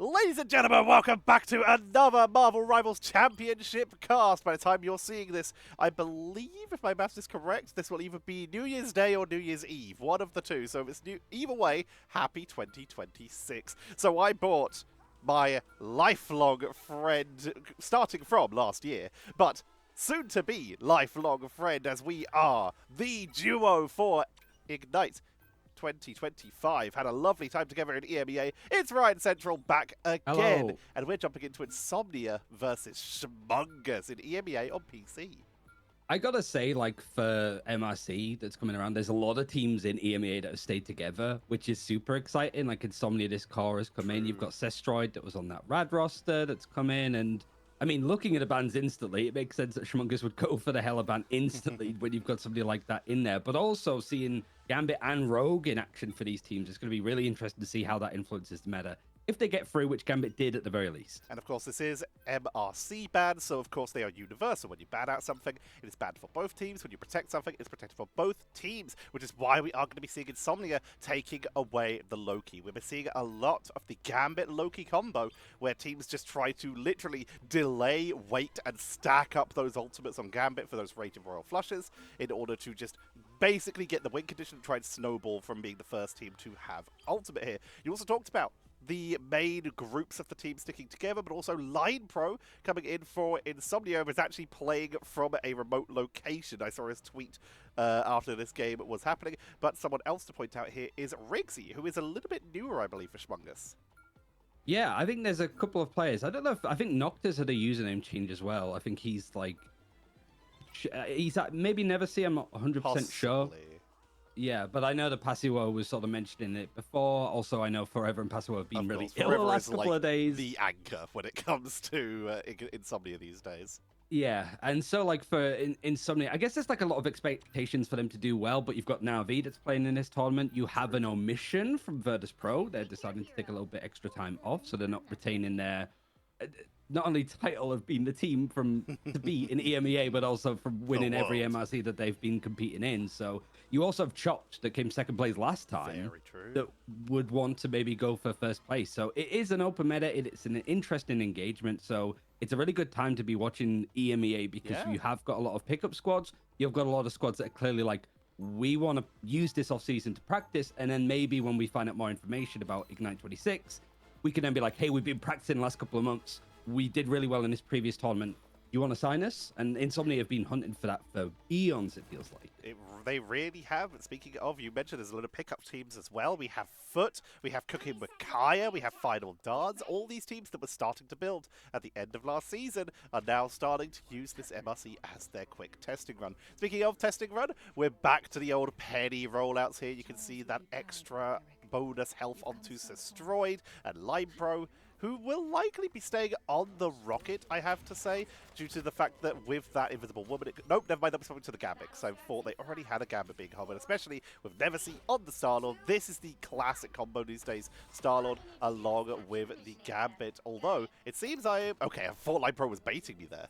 Ladies and gentlemen, welcome back to another Marvel Rivals Championship cast. By the time you're seeing this, I believe, if my maths is correct, this will either be New Year's Day or New Year's Eve. One of the two. So if it's either way, happy 2026. So I bought my lifelong friend, starting from last year, but soon to be lifelong friend, as we are the duo for Ignite 2025. Had a lovely time together in EMEA. It's Ryan Central back again. Hello. And we're jumping into Insomnia versus Schmungus in EMEA on PC. I gotta say, like, for MRC that's coming around, there's a lot of teams in EMEA that have stayed together, which is super exciting. Like, Insomnia this car has come in. You've got Cestroid that was on that Rad roster that's come in. And, I mean, looking at the bans instantly, it makes sense that Schmungus would go for the Hella ban instantly when you've got somebody like that in there. But also seeing Gambit and Rogue in action for these teams, it's going to be really interesting to see how that influences the meta. If they get through, which Gambit did at the very least. And of course, this is MRC ban, so of course they are universal. When you ban out something, it is banned for both teams. When you protect something, it's protected for both teams, which is why we are going to be seeing Insomnia taking away the Loki. We've been seeing a lot of the Gambit-Loki combo, where teams just try to literally delay, wait, and stack up those ultimates on Gambit for those Raging Royal Flushes in order to just basically get the win condition and try and snowball from being the first team to have ultimate here. You also talked about the main groups of the team sticking together, but also Line Pro coming in for Insomnia was actually playing from a remote location. I saw his tweet after this game was happening, but someone else to point out here is Rigsy, who is a little bit newer, I believe, for Schmungus. Yeah, I think there's a couple of players. I don't know if, I think Noctis had a username change as well. I think he's like, he's maybe never see, I'm not 100% sure. Yeah, but I know that Pasiwo was sort of mentioning it before. Also, I know Forever and Pasiwo have been really ill the last couple of days. The anchor when it comes to Insomnia these days. Yeah, and so like for Insomnia, I guess there's like a lot of expectations for them to do well, but you've got Navi that's playing in this tournament. You have an omission from Virtus Pro. They're deciding to take a little bit extra time off, so they're not retaining their not only title of being the team to beat in EMEA, but also from winning every MRC that they've been competing in. So you also have Chopped that came second place last time. Very true. That would want to maybe go for first place. So it is an open meta. It's an interesting engagement. So it's a really good time to be watching EMEA because you have got a lot of pickup squads. You've got a lot of squads that are clearly like, we want to use this off season to practice. And then maybe when we find out more information about Ignite 26, we can then be like, hey, we've been practicing the last couple of months. We did really well in this previous tournament. You want to sign us? And Insomnia have been hunting for that for eons, it feels like. They really have. And speaking of, you mentioned there's a lot of pickup teams as well. We have Foot, we have Cooking with Kaya, we have Final Dance. All these teams that were starting to build at the end of last season are now starting to use this MRC as their quick testing run. Speaking of testing run, we're back to the old penny rollouts here. You can see that extra bonus health onto Cestroid and Line Pro, who will likely be staying on the rocket, I have to say, due to the fact that with that Invisible Woman... Nope, never mind, that was coming to the Gambit, so I thought they already had a Gambit being hovered, especially with Neversee on the Star-Lord. This is the classic combo these days, Star-Lord along with the Gambit, although it seems okay, I thought Line Pro was baiting me there.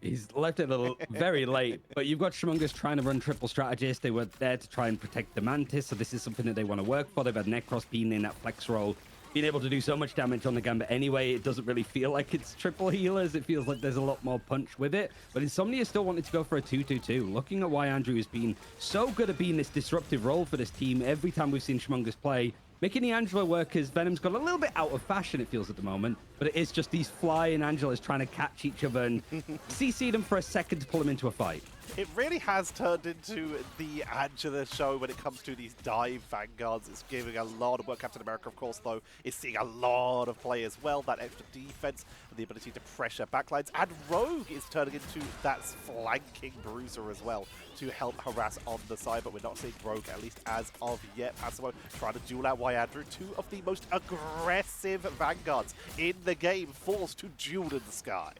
He's left it a little very late, but you've got Schmungus trying to run triple strategist. They were there to try and protect the Mantis, so this is something that they want to work for. They've had Necros being in that flex role, being able to do so much damage on the Gambit anyway. It doesn't really feel like it's triple healers. It feels like there's a lot more punch with it. But Insomnia still wanted to go for a 2-2-2. Looking at why Andrew has been so good at being this disruptive role for this team every time we've seen Schmungus play, making the Angela work as Venom's got a little bit out of fashion, it feels, at the moment. But it is just these flying Angelas trying to catch each other and CC them for a second to pull them into a fight. It really has turned into the Angela show when it comes to these dive vanguards. It's giving a lot of work. Captain America, of course, though, is seeing a lot of play as well. That extra defense and the ability to pressure backlines. And Rogue is turning into that flanking bruiser as well to help harass on the side. But we're not seeing Rogue, at least as of yet. Pasiwo trying to duel out Andrew, two of the most aggressive vanguards in the game, forced to duel in the sky.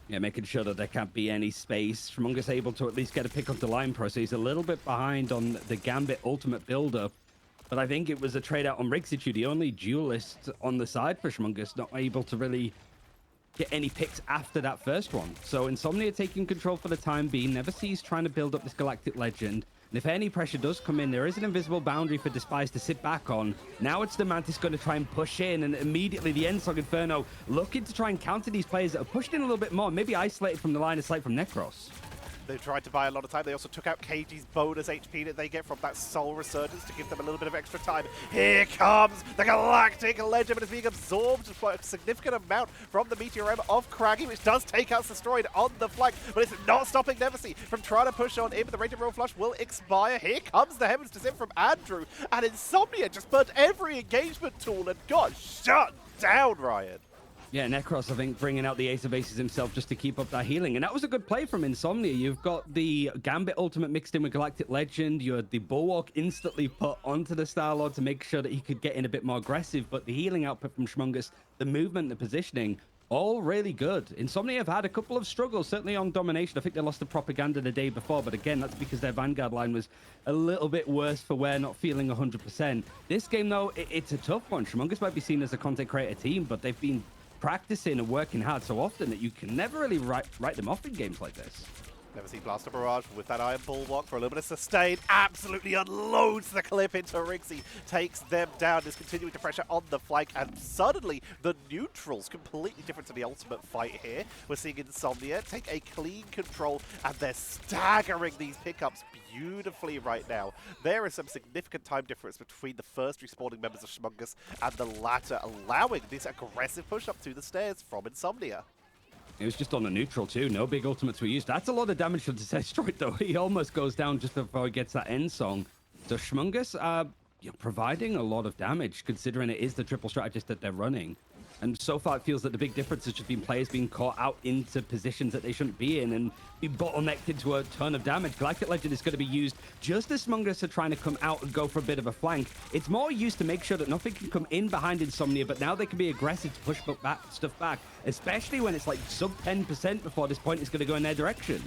Yeah, making sure that there can't be any space. Schmungus able to at least get a pick up the Line Pro, so he's a little bit behind on the Gambit ultimate builder. But I think it was a trade out on Rixitu, the only duelist on the side for Schmungus, not able to really get any picks after that first one. So Insomnia taking control for the time being. Neversee's trying to build up this Galactic Legend. And if any pressure does come in, there is an invisible boundary for Despise to sit back on. Now it's the Mantis going to try and push in, and immediately the Endsong Inferno looking to try and counter these players that are pushed in a little bit more, maybe isolated from the line of sight from Necros. They tried to buy a lot of time. They also took out KG's bonus HP that they get from that Soul Resurgence to give them a little bit of extra time. Here comes the Galactic Legend, but it's being absorbed for a significant amount from the Meteor M of Craggy, which does take out Destroyed on the flank, but it's not stopping Neversee from trying to push on in, but the Raging Royal Flush will expire. Here comes the Heavens Descent from Andrew, and Insomnia just burnt every engagement tool and got shut down, Ryan. Yeah, Necros, I think, bringing out the Ace of Aces himself just to keep up that healing. And that was a good play from Insomnia. You've got the Gambit ultimate mixed in with Galactic Legend. You had the Bulwark instantly put onto the Star-Lord to make sure that he could get in a bit more aggressive. But the healing output from schmungus, the movement, the positioning, all really good. Insomnia have had a couple of struggles, certainly on Domination. I think they lost the Propaganda the day before. But again, that's because their Vanguard line was a little bit worse for wear, not feeling 100%. This game, though, it's a tough one. schmungus might be seen as a content creator team, but they've been practicing and working hard so often that you can never really write them off in games like this. Neversee Blaster Barrage with that Iron Bulwark for a little bit of sustain. Absolutely unloads the clip into Rixie. Takes them down. Is continuing to pressure on the flank. And suddenly, the neutrals, completely different to the ultimate fight here. We're seeing Insomnia take a clean control. And they're staggering these pickups beautifully right now. There is some significant time difference between the first respawning members of schmungus and the latter, allowing this aggressive push up to the stairs from Insomnia. It was just on the neutral too. No big ultimates were used. That's a lot of damage to Destroyed though. He almost goes down just before he gets that end song. So schmungus are providing a lot of damage considering it is the triple strategist that they're running. And so far, it feels that the big difference has just been players being caught out into positions that they shouldn't be in and be bottlenecked into a ton of damage. Galactic Legend is going to be used just as schmungus are trying to come out and go for a bit of a flank. It's more used to make sure that nothing can come in behind Insomnia, but now they can be aggressive to push stuff back, especially when it's like sub 10% before this point is going to go in their direction.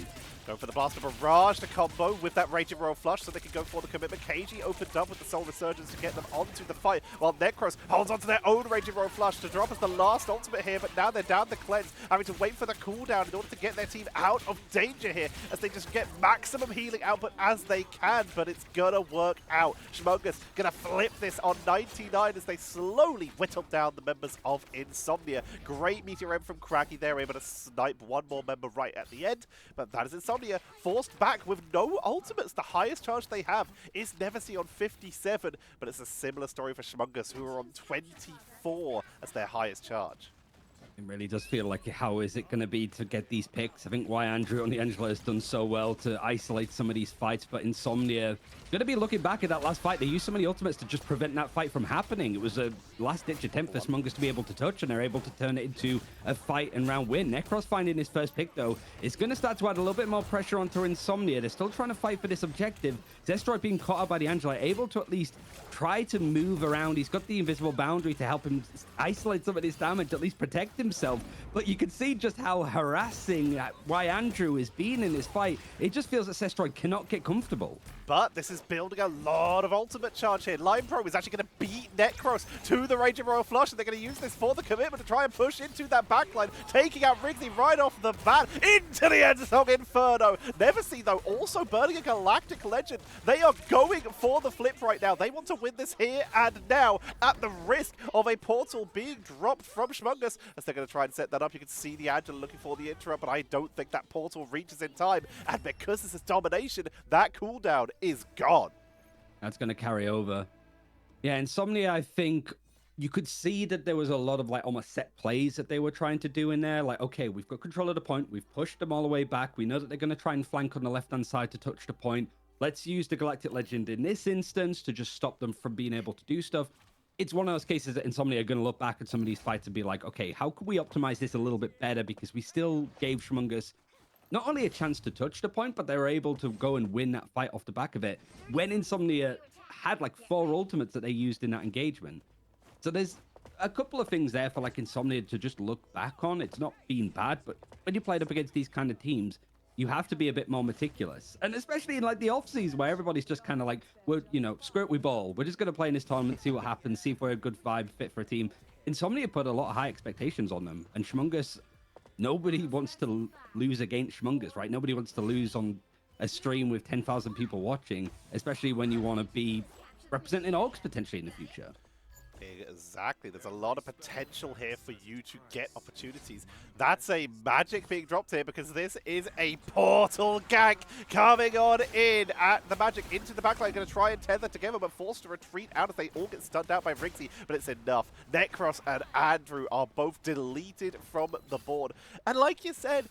Go for the Blaster Barrage, the combo with that Raging Royal Flush so they can go for the commitment. KG opened up with the Soul Resurgence to get them onto the fight, while Necros holds onto their own Raging Royal Flush to drop as the last ultimate here, but now they're down the cleanse, having to wait for the cooldown in order to get their team out of danger here as they just get maximum healing output as they can, but it's gonna work out. schmungus gonna flip this on 99 as they slowly whittle down the members of Insomnia. Great Meteor M from Craggy. They're able to snipe one more member right at the end, but that is Insomnia forced back with no ultimates. The highest charge they have is Neversee on 57, but it's a similar story for schmungus, who are on 24 as their highest charge. It really does feel like how is it going to be to get these picks? I think why Andrew on the Angela has done so well to isolate some of these fights, but Insomnia going to be looking back at that last fight. They used so many ultimates to just prevent that fight from happening. It was a last-ditch attempt for schmungus to be able to touch, and they're able to turn it into a fight and round win. Necros finding his first pick, though, is going to start to add a little bit more pressure onto Insomnia. They're still trying to fight for this objective. Destroy being caught out by the Angela, able to at least try to move around. He's got the invisible boundary to help him isolate some of this damage, at least protect himself. But you can see just how harassing why Andrew is being in this fight. It just feels that Destroy cannot get comfortable. But this is building a lot of ultimate charge here. Line Pro is actually going to beat Necros to the Raging Royal Flush, and they're going to use this for the commitment to try and push into that backline, taking out Rigsy right off the bat into the Endsong Inferno. Neversee, though, also burning a Galactic Legend. They are going for the flip right now. They want to win this here and now at the risk of a portal being dropped from schmungus as they're going to try and set that up. You can see the Angela looking for the interrupt, but I don't think that portal reaches in time. And because this is Domination, that cooldown is gone. That's going to carry over. Yeah, Insomnia, I think you could see that there was a lot of like almost set plays that they were trying to do in there. Like, okay, we've got control of the point. We've pushed them all the way back. We know that they're going to try and flank on the left-hand side to touch the point. Let's use the Galactic Legend in this instance to just stop them from being able to do stuff. It's one of those cases that Insomnia are going to look back at some of these fights and be like, okay, how could we optimize this a little bit better? Because we still gave schmungus not only a chance to touch the point, but they were able to go and win that fight off the back of it when Insomnia had like 4 ultimates that they used in that engagement. So there's a couple of things there for like Insomnia to just look back on. It's not been bad, but when you played up against these kind of teams, you have to be a bit more meticulous. And especially in like the off-season where everybody's just kind of like, we're, you know, screw it, we ball. We're just going to play in this tournament, see what happens, see if we're a good vibe fit for a team. Insomnia put a lot of high expectations on them. And schmungus, nobody wants to lose against schmungus, right? Nobody wants to lose on a stream with 10,000 people watching, especially when you want to be representing orcs potentially in the future. Exactly. There's a lot of potential here for you to get opportunities. That's a magic being dropped here because this is a portal gank coming on in at the magic into the backline. Going to try and tether together, but forced to retreat out as they all get stunned out by Rixie. But it's enough. Necros and Andrew are both deleted from the board. And like you said,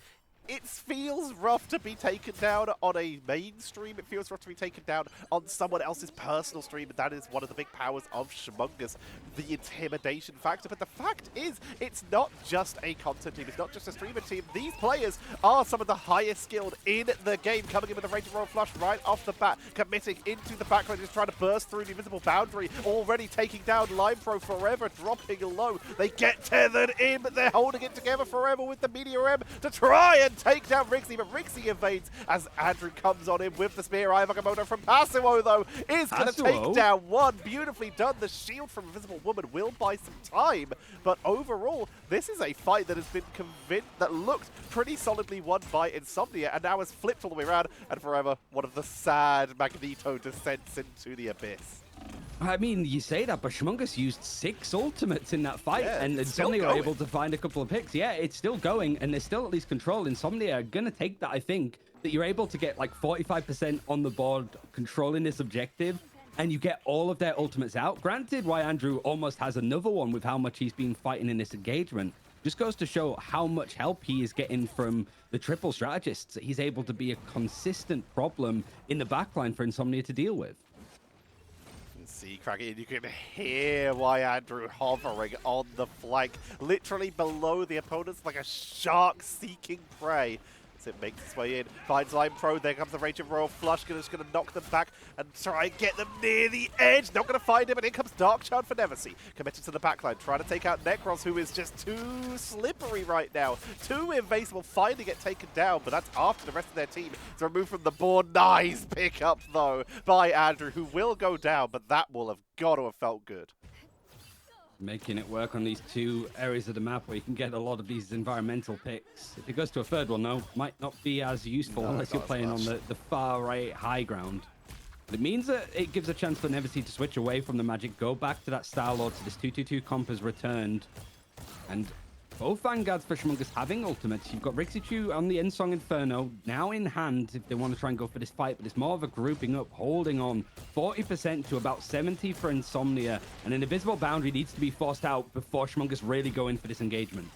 it feels rough to be taken down on a mainstream. It feels rough to be taken down on someone else's personal stream. That is one of the big powers of schmungus, the intimidation factor. But the fact is, it's not just a content team. It's not just a streamer team. These players are some of the highest skilled in the game, coming in with a rage of royal flush right off the bat, committing into the backline, just trying to burst through the invisible boundary, already taking down Lime Pro forever, dropping low. They get tethered in, but they're holding it together forever with the Meteor M to try and take down Rixie, but Rixie evades as Andrew comes on in with the spear. Ivakamoto from Pasuo, though, is going to take down one. Beautifully done. The shield from Invisible Woman will buy some time, but overall, this is a fight that has been that looked pretty solidly won by Insomnia, and now has flipped all the way around, and forever, one of the sad Magneto descents into the abyss. I mean, you say that, but schmungus used 6 ultimates in that fight, and Insomnia were able to find a couple of picks. Yeah, it's still going, and there's still at least control. Insomnia are going to take that, I think, that you're able to get like 45% on the board controlling this objective, and you get all of their ultimates out. Granted, why Andrew almost has another one with how much he's been fighting in this engagement. Just goes to show how much help he is getting from the triple strategists. He's able to be a consistent problem in the backline for Insomnia to deal with. See, Craggy, you can hear why Andrew hovering on the flank, literally below the opponents like a shark seeking prey. As it makes its way in, finds Lime Pro, there comes the Rage of Royal Flush, just going to knock them back and try and get them near the edge. Not going to find him, and in comes Darkchild for Neversea, committed to the backline, trying to take out Necros, who is just too slippery right now. Too invasible, finally get taken down, but that's after the rest of their team is removed from the board. Nice pickup, though, by Andrew, who will go down, but that will have got to have felt good. Making it work on these 2 areas of the map where you can get a lot of these environmental picks. If it goes to a 3rd one, though, might not be as useful unless you're playing on the far right high ground. But it means that it gives a chance for Neversea to switch away from the magic, go back to that Star Lord, so this 2-2-2 comp has returned. And both Vanguards for schmungus having ultimates. You've got Rixichu on the Endsong Inferno now in hand if they want to try and go for this fight, but it's more of a grouping up, holding on 40% to about 70 for Insomnia, and an invisible boundary needs to be forced out before schmungus really go in for this engagement.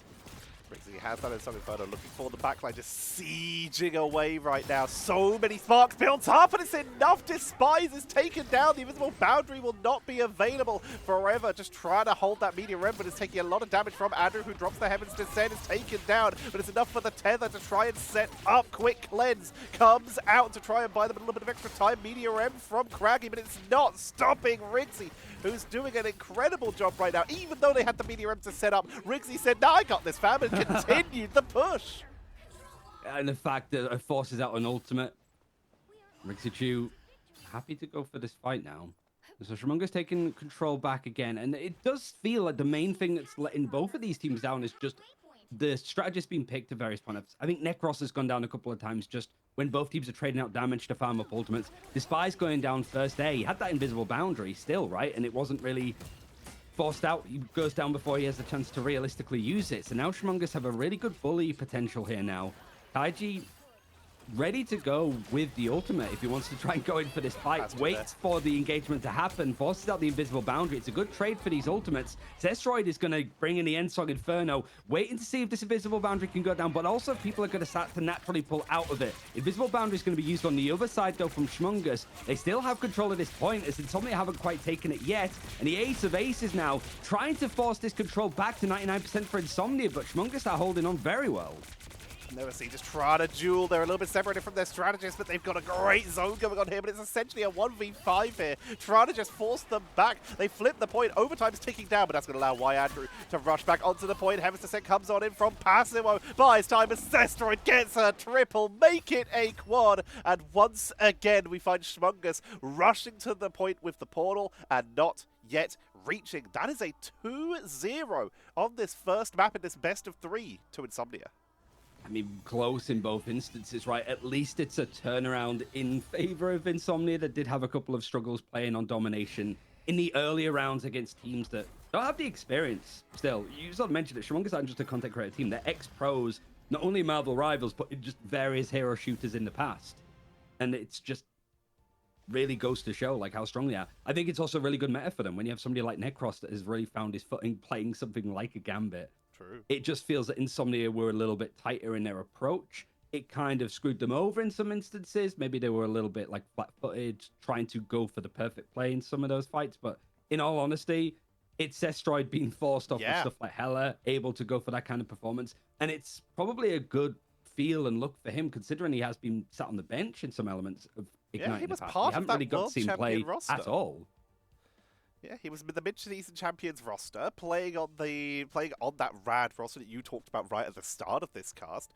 Rixie has that Endsong Inferno, looking for the backline, just sieging away right now. So many sparks built up, and it's enough. Despise is taken down. The invisible boundary will not be available forever. Just trying to hold that Meteor M, but it's taking a lot of damage from Andrew, who drops the Heaven's Descent, is taken down, but it's enough for the tether to try and set up. Quick Cleanse comes out to try and buy them a little bit of extra time. Meteor M from Craggy, but it's not stopping Rixie, who's doing an incredible job right now. Even though they had the Meteor M to set up, Rixie said, "No, I got this, fam," and continued the push. And the fact that it forces out an ultimate. Rixichu happy to go for this fight now. So schmungus taking control back again. And it does feel like the main thing that's letting both of these teams down is just the strategist being picked at various points. I think Necros has gone down a couple of times just when both teams are trading out damage to farm up ultimates. Despise going down first there. He had that invisible boundary still, right? And it wasn't really forced out. He goes down before he has a chance to realistically use it. So now schmungus have a really good bully potential here now. Taiji ready to go with the ultimate if he wants to try and go in for this fight. Waits for the engagement to happen, forces out the invisible boundary. It's a good trade for these ultimates. Zestroid is going to bring in the Endsong Inferno, waiting to see if this invisible boundary can go down, but also people are going to start to naturally pull out of it. Invisible boundary is going to be used on the other side, though, from schmungus. They still have control at this point, as Insomnia haven't quite taken it yet, and the Ace of Aces now trying to force this control back to 99% for Insomnia, but schmungus are holding on very well. Neversea just trying to duel. They're a little bit separated from their strategists, but they've got a great zone going on here, but it's essentially a 1v5 here. Trying to just force them back. They flip the point. Overtime's ticking down, but that's going to allow Andrew to rush back onto the point. Heaven's Descent comes on in from Pasuo. Buys time as Zestroid gets a triple. Make it a quad. And once again, we find schmungus rushing to the point with the portal and not yet reaching. That is a 2-0 on this first map in this best of 3 to Insomnia. I mean, close in both instances, right? At least it's a turnaround in favor of Insomnia that did have a couple of struggles playing on Domination in the earlier rounds against teams that don't have the experience still. You sort of mentioned it. Schmungus aren't just a content creator team. They're ex-pros, not only Marvel rivals, but just various hero shooters in the past. And it's just really goes to show like how strong they are. I think it's also a really good meta for them when you have somebody like Necros that has really found his footing playing something like a Gambit. True. It just feels that Insomnia were a little bit tighter in their approach. It kind of screwed them over in some instances. Maybe they were a little bit like flat-footed, trying to go for the perfect play in some of those fights. But in all honesty, it's Zestroid being forced off of stuff like Hela, able to go for that kind of performance. And it's probably a good feel and look for him, considering he has been sat on the bench in some elements of Ignite. He was part. part We haven't of really that got to World see him play Champion roster. at all. Yeah, he was with the mid-season champions roster, playing on that rad roster that you talked about right at the start of this cast.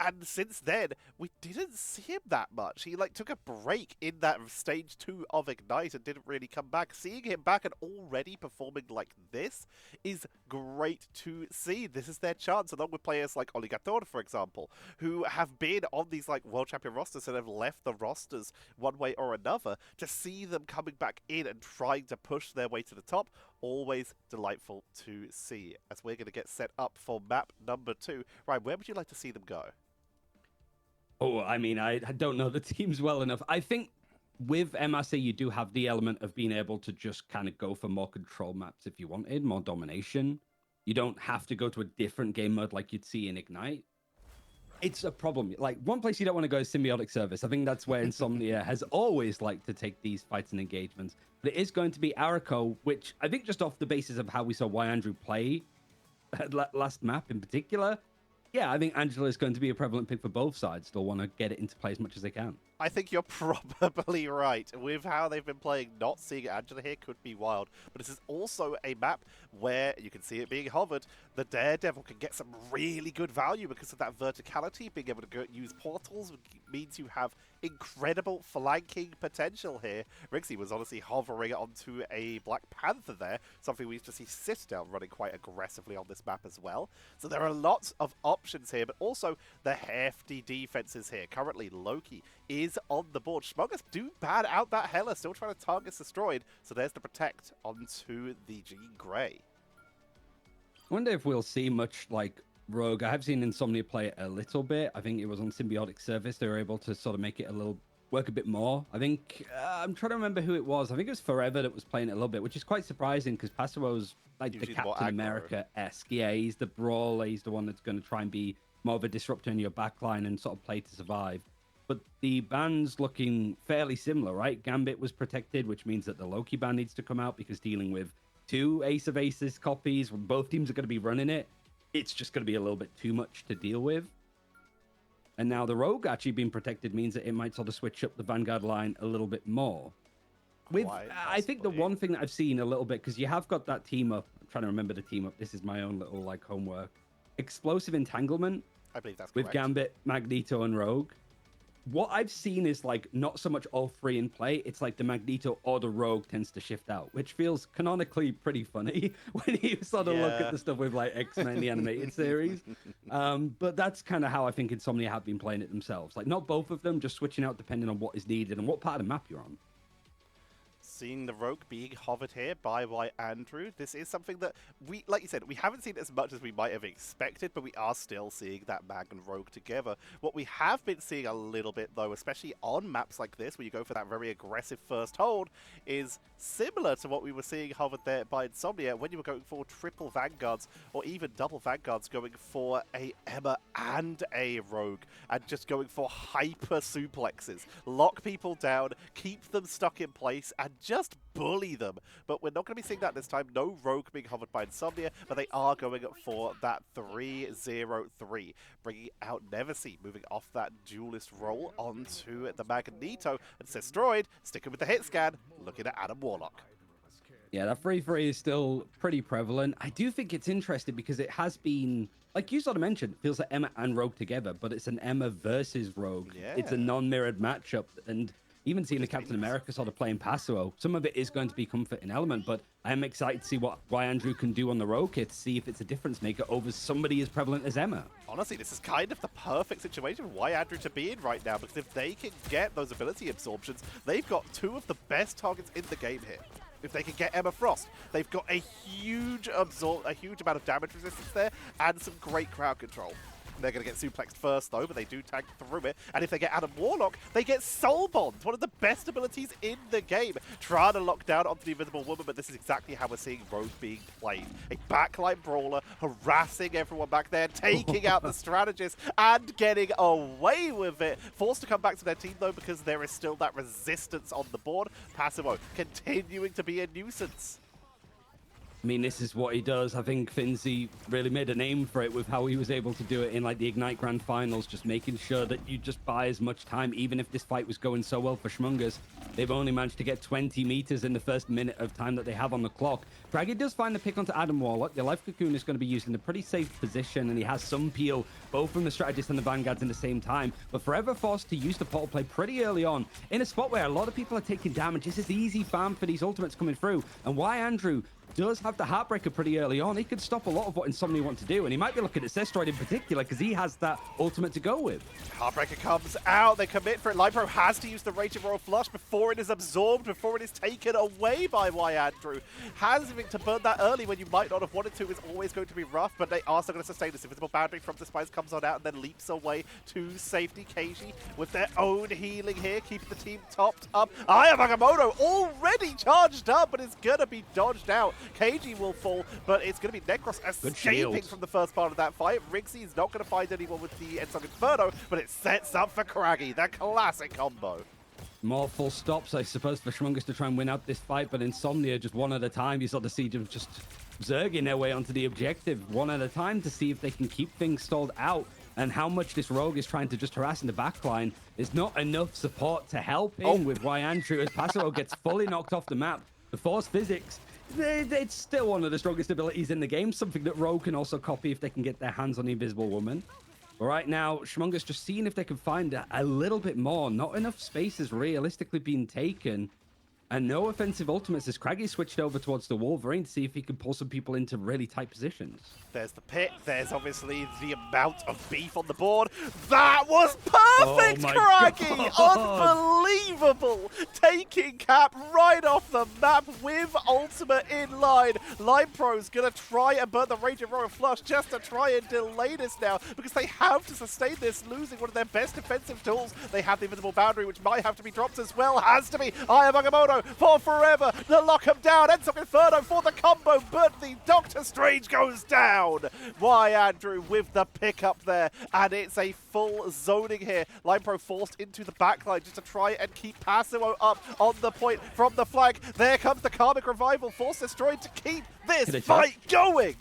And since then, we didn't see him that much. He took a break in that stage 2 of Ignite and didn't really come back. Seeing him back and already performing like this is great to see. This is their chance, along with players like Oligator, for example, who have been on these World Champion rosters and have left the rosters one way or another. To see them coming back in and trying to push their way to the top, always delightful to see. As we're going to get set up for map number 2. Ryan, where would you like to see them go? Oh, I mean, I don't know the teams well enough. I think with MRC, you do have the element of being able to just kind of go for more control maps if you wanted, more domination. You don't have to go to a different game mode like you'd see in Ignite. It's a problem. One place you don't want to go is Symbiotic Service. I think that's where Insomnia has always liked to take these fights and engagements. But it is going to be Araco, which I think just off the basis of how we saw Andrew play last map in particular, yeah, I think Angela is going to be a prevalent pick for both sides. They'll want to get it into play as much as they can. I think you're probably right. With how they've been playing, not seeing Angela here could be wild. But this is also a map where you can see it being hovered. The Daredevil can get some really good value because of that verticality. Being able to use portals means you have incredible flanking potential here. Rixie was honestly hovering onto a Black Panther there, something we used to see Citadel running quite aggressively on this map as well. So there are lots of options here, but also the hefty defenses here. Currently, Loki is on the board. schmungus do bad out that Hela, still trying to target Destroyed. So there's the protect onto the Jean Grey. I wonder if we'll see much like Rogue. I have seen Insomnia play it a little bit. I think it was on Symbiotic Service. They were able to sort of make it work a bit more. I think, I'm trying to remember who it was. I think it was Forever that was playing it a little bit, which is quite surprising because Passerell's like usually the Captain America-esque. Yeah, he's the brawler. He's the one that's going to try and be more of a disruptor in your backline and sort of play to survive. But the ban's looking fairly similar, right? Gambit was protected, which means that the Loki ban needs to come out because dealing with 2 Ace of Aces copies, when both teams are going to be running it, it's just going to be a little bit too much to deal with. And now the Rogue actually being protected means that it might sort of switch up the Vanguard line a little bit more. I think the one thing that I've seen a little bit, because you have got that team up, I'm trying to remember the team up, this is my own little homework. Explosive Entanglement. I believe that's with correct. Gambit, Magneto, and Rogue. What I've seen is not so much all 3 in play. It's like the Magneto or the Rogue tends to shift out, which feels canonically pretty funny when you sort of look at the stuff with X-Men, the animated series. But that's kind of how I think Insomnia have been playing it themselves. Not both of them, just switching out depending on what is needed and what part of the map you're on. Seeing the Rogue being hovered here by Andrew, this is something that like you said, we haven't seen as much as we might have expected, but we are still seeing that Mag and Rogue together. What we have been seeing a little bit though, especially on maps like this, where you go for that very aggressive first hold, is similar to what we were seeing hovered there by Insomnia when you were going for triple Vanguards or even double Vanguards, going for a EMEA and a Rogue, and just going for hyper suplexes. Lock people down, keep them stuck in place, and just bully them. But we're not going to be seeing that this time. No Rogue being hovered by Insomnia, but they are going for that 3-0-3. Bringing out Neversee, moving off that duelist role onto the Magneto. And Destroyed, sticking with the hit scan, looking at Adam Warlock. Yeah, that 3-3 is still pretty prevalent. I do think it's interesting because it has been, like you sort of mentioned, it feels like EMEA and Rogue together, but it's an EMEA versus Rogue. Yeah. It's a non-mirrored matchup, and even seeing the Captain America sort of playing Paso, some of it is going to be comforting element, but I am excited to see what Andrew can do on the road kit to see if it's a difference maker over somebody as prevalent as Emma. Honestly, this is kind of the perfect situation for Andrew to be in right now, because if they can get those ability absorptions, they've got two of the best targets in the game here. If they can get Emma Frost, they've got a huge amount of damage resistance there and some great crowd control. They're going to get suplexed first, though, but they do tank through it. And if they get Adam Warlock, they get Soul Bonds, one of the best abilities in the game. Trying to lock down onto the Invisible Woman, but this is exactly how we're seeing Rogue being played. A backline brawler, harassing everyone back there, taking out the strategist, and getting away with it. Forced to come back to their team, though, because there is still that resistance on the board. Passimo continuing to be a nuisance. I mean, this is what he does. I think Finzi really made a name for it with how he was able to do it in like the Ignite Grand Finals, just making sure that you just buy as much time, even if this fight was going so well for Schmungus. They've only managed to get 20 meters in the first minute of time that they have on the clock. Craggy does find the pick onto Adam Warlock. The Life Cocoon is going to be used in a pretty safe position, and he has some peel both from the strategist and the vanguards in the same time, but forever forced to use the portal play pretty early on in a spot where a lot of people are taking damage. This is easy farm for these ultimates coming through, and why Andrew does have the Heartbreaker pretty early on. He could stop a lot of what Insomnia want to do, and he might be looking at Cestroid in particular because he has that ultimate to go with. Heartbreaker comes out, they commit for it. Libro has to use the Raging Royal Flush before it is absorbed, before it is taken away by Andrew. Having to burn that early when you might not have wanted to is always going to be rough, but they are still going to sustain this. Invisible Boundary from the Spice comes on out and then leaps away to safety. KG with their own healing here, keeping the team topped up. Aya Magamoto already charged up, but it's going to be dodged out. KG will fall, but it's going to be Necros escaping from the first part of that fight. Rixie is not going to find anyone with the Ensong Inferno, but it sets up for Craggy, that classic combo. More full stops, I suppose, for Schmungus to try and win out this fight, but Insomnia just one at a time. You saw the Siege of just zerging their way onto the objective one at a time to see if they can keep things stalled out. And how much this Rogue is trying to just harass in the backline is not enough support to help him with why Andrew, as Paso gets fully knocked off the map. The Force Physics, it's still one of the strongest abilities in the game, something that Rogue can also copy if they can get their hands on the Invisible Woman. But right now, Schmungus just seeing if they can find a little bit more. Not enough space is realistically being taken. And no offensive ultimates as Craggy switched over towards the Wolverine to see if he can pull some people into really tight positions. There's the pit. There's obviously the amount of beef on the board. That was perfect, Craggy! Unbelievable! Taking Cap right off the map with ultimate in line. Line Pro's gonna try and burn the Raging Royal Flush just to try and delay this now, because they have to sustain this, losing one of their best defensive tools. They have the Invisible Boundary, which might have to be dropped as well. Has to be. Aya Magamoto for forever. The lock him down. Ensong Inferno for the combo, but the Doctor Strange goes down. Why Andrew with the pickup there, and it's a full zoning here. Line Pro forced into the backline just to try and keep Passimo up on the point from the flank. There comes the Karmic Revival, Force Destroyed to keep this fight going.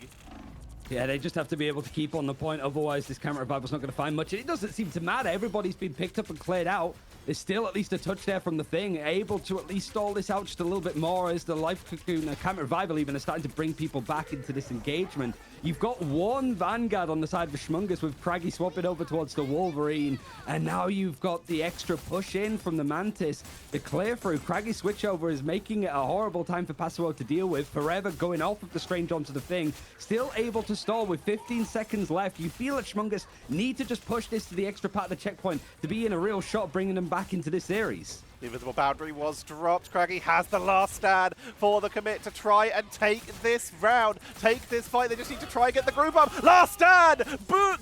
Yeah, they just have to be able to keep on the point, otherwise this Karmic Revival's not going to find much. And it doesn't seem to matter. Everybody's been picked up and cleared out. There's still at least a touch there from the Thing, able to at least stall this out just a little bit more as the Life Cocoon, Karmic Revival even, is starting to bring people back into this engagement. You've got one Vanguard on the side of Schmungus with Craggy swapping over towards the Wolverine, and now you've got the extra push in from the Mantis. The clear through, Craggy switchover is making it a horrible time for Passimo to deal with. Forever going off of the Strange onto the Thing, still able to stall with 15 seconds left. You feel that Schmungus need to just push this to the extra part of the checkpoint to be in a real shot, bringing them back into this series. The Invisible Boundary was dropped. Craggy has the last stand for the commit to try and take this round, take this fight. They just need to try and get the group up. Last stand!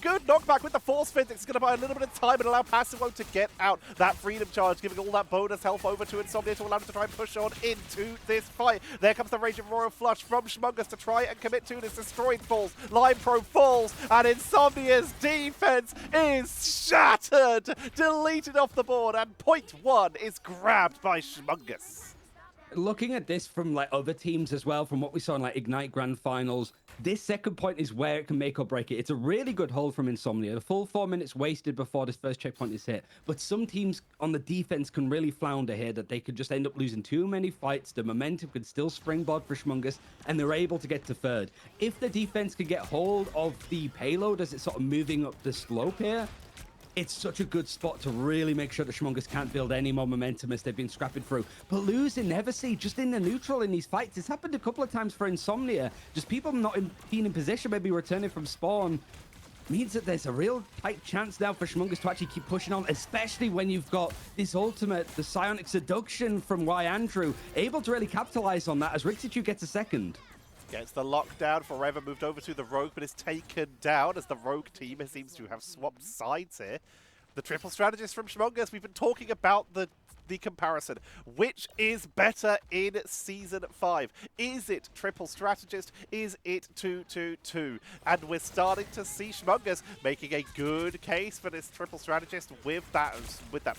Good knockback with the Force Physics. It's going to buy a little bit of time and allow Passimo to get out that Freedom Charge, giving all that bonus health over to Insomnia to allow him to try and push on into this fight. There comes the Raging Royal Flush from Schmungus to try and commit to this. Destroyed falls, Line Pro falls, and Insomnia's defense is shattered. Deleted off the board, and point one is grabbed by Schmungus. Looking at this from like other teams as well, from what we saw in like Ignite Grand Finals, this second point is where it can make or break it. It's a really good hold from Insomnia. The full 4 minutes wasted before this first checkpoint is hit. But some teams on the defense can really flounder here, that they could just end up losing too many fights. The momentum could still springboard for Schmungus, and they're able to get to third. If the defense can get hold of the payload as it's sort of moving up the slope here, it's such a good spot to really make sure the schmungus can't build any more momentum as they've been scrapping through. But losing Neversee just in the neutral in these fights, it's happened a couple of times for Insomnia. Just people not being in position, maybe returning from spawn, means that there's a real tight chance now for schmungus to actually keep pushing on, especially when you've got this ultimate, the Psionic Seduction from Y Andrew, able to really capitalize on that as Rixitu gets a second. Gets the lockdown. Forever moved over to the Rogue, but is taken down as the Rogue team seems to have swapped sides here. The triple strategist from schmungus, we've been talking about the comparison. Which is better in Season 5? Is it triple strategist? Is it 2-2-2? And we're starting to see schmungus making a good case for this triple strategist with that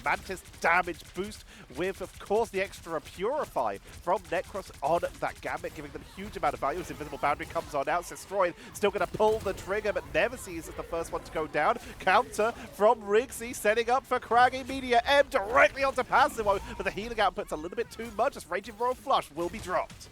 Mantis damage boost, with, of course, the extra Purify from Necros on that Gambit, giving them a huge amount of value as Invisible Boundary comes on out. Destroyed, still going to pull the trigger, but Neversee is the first one to go down. Counter from Rigsy, setting up for Craggy Media. M directly onto Passive, but the healing output's a little bit too much as Raging Royal Flush will be dropped.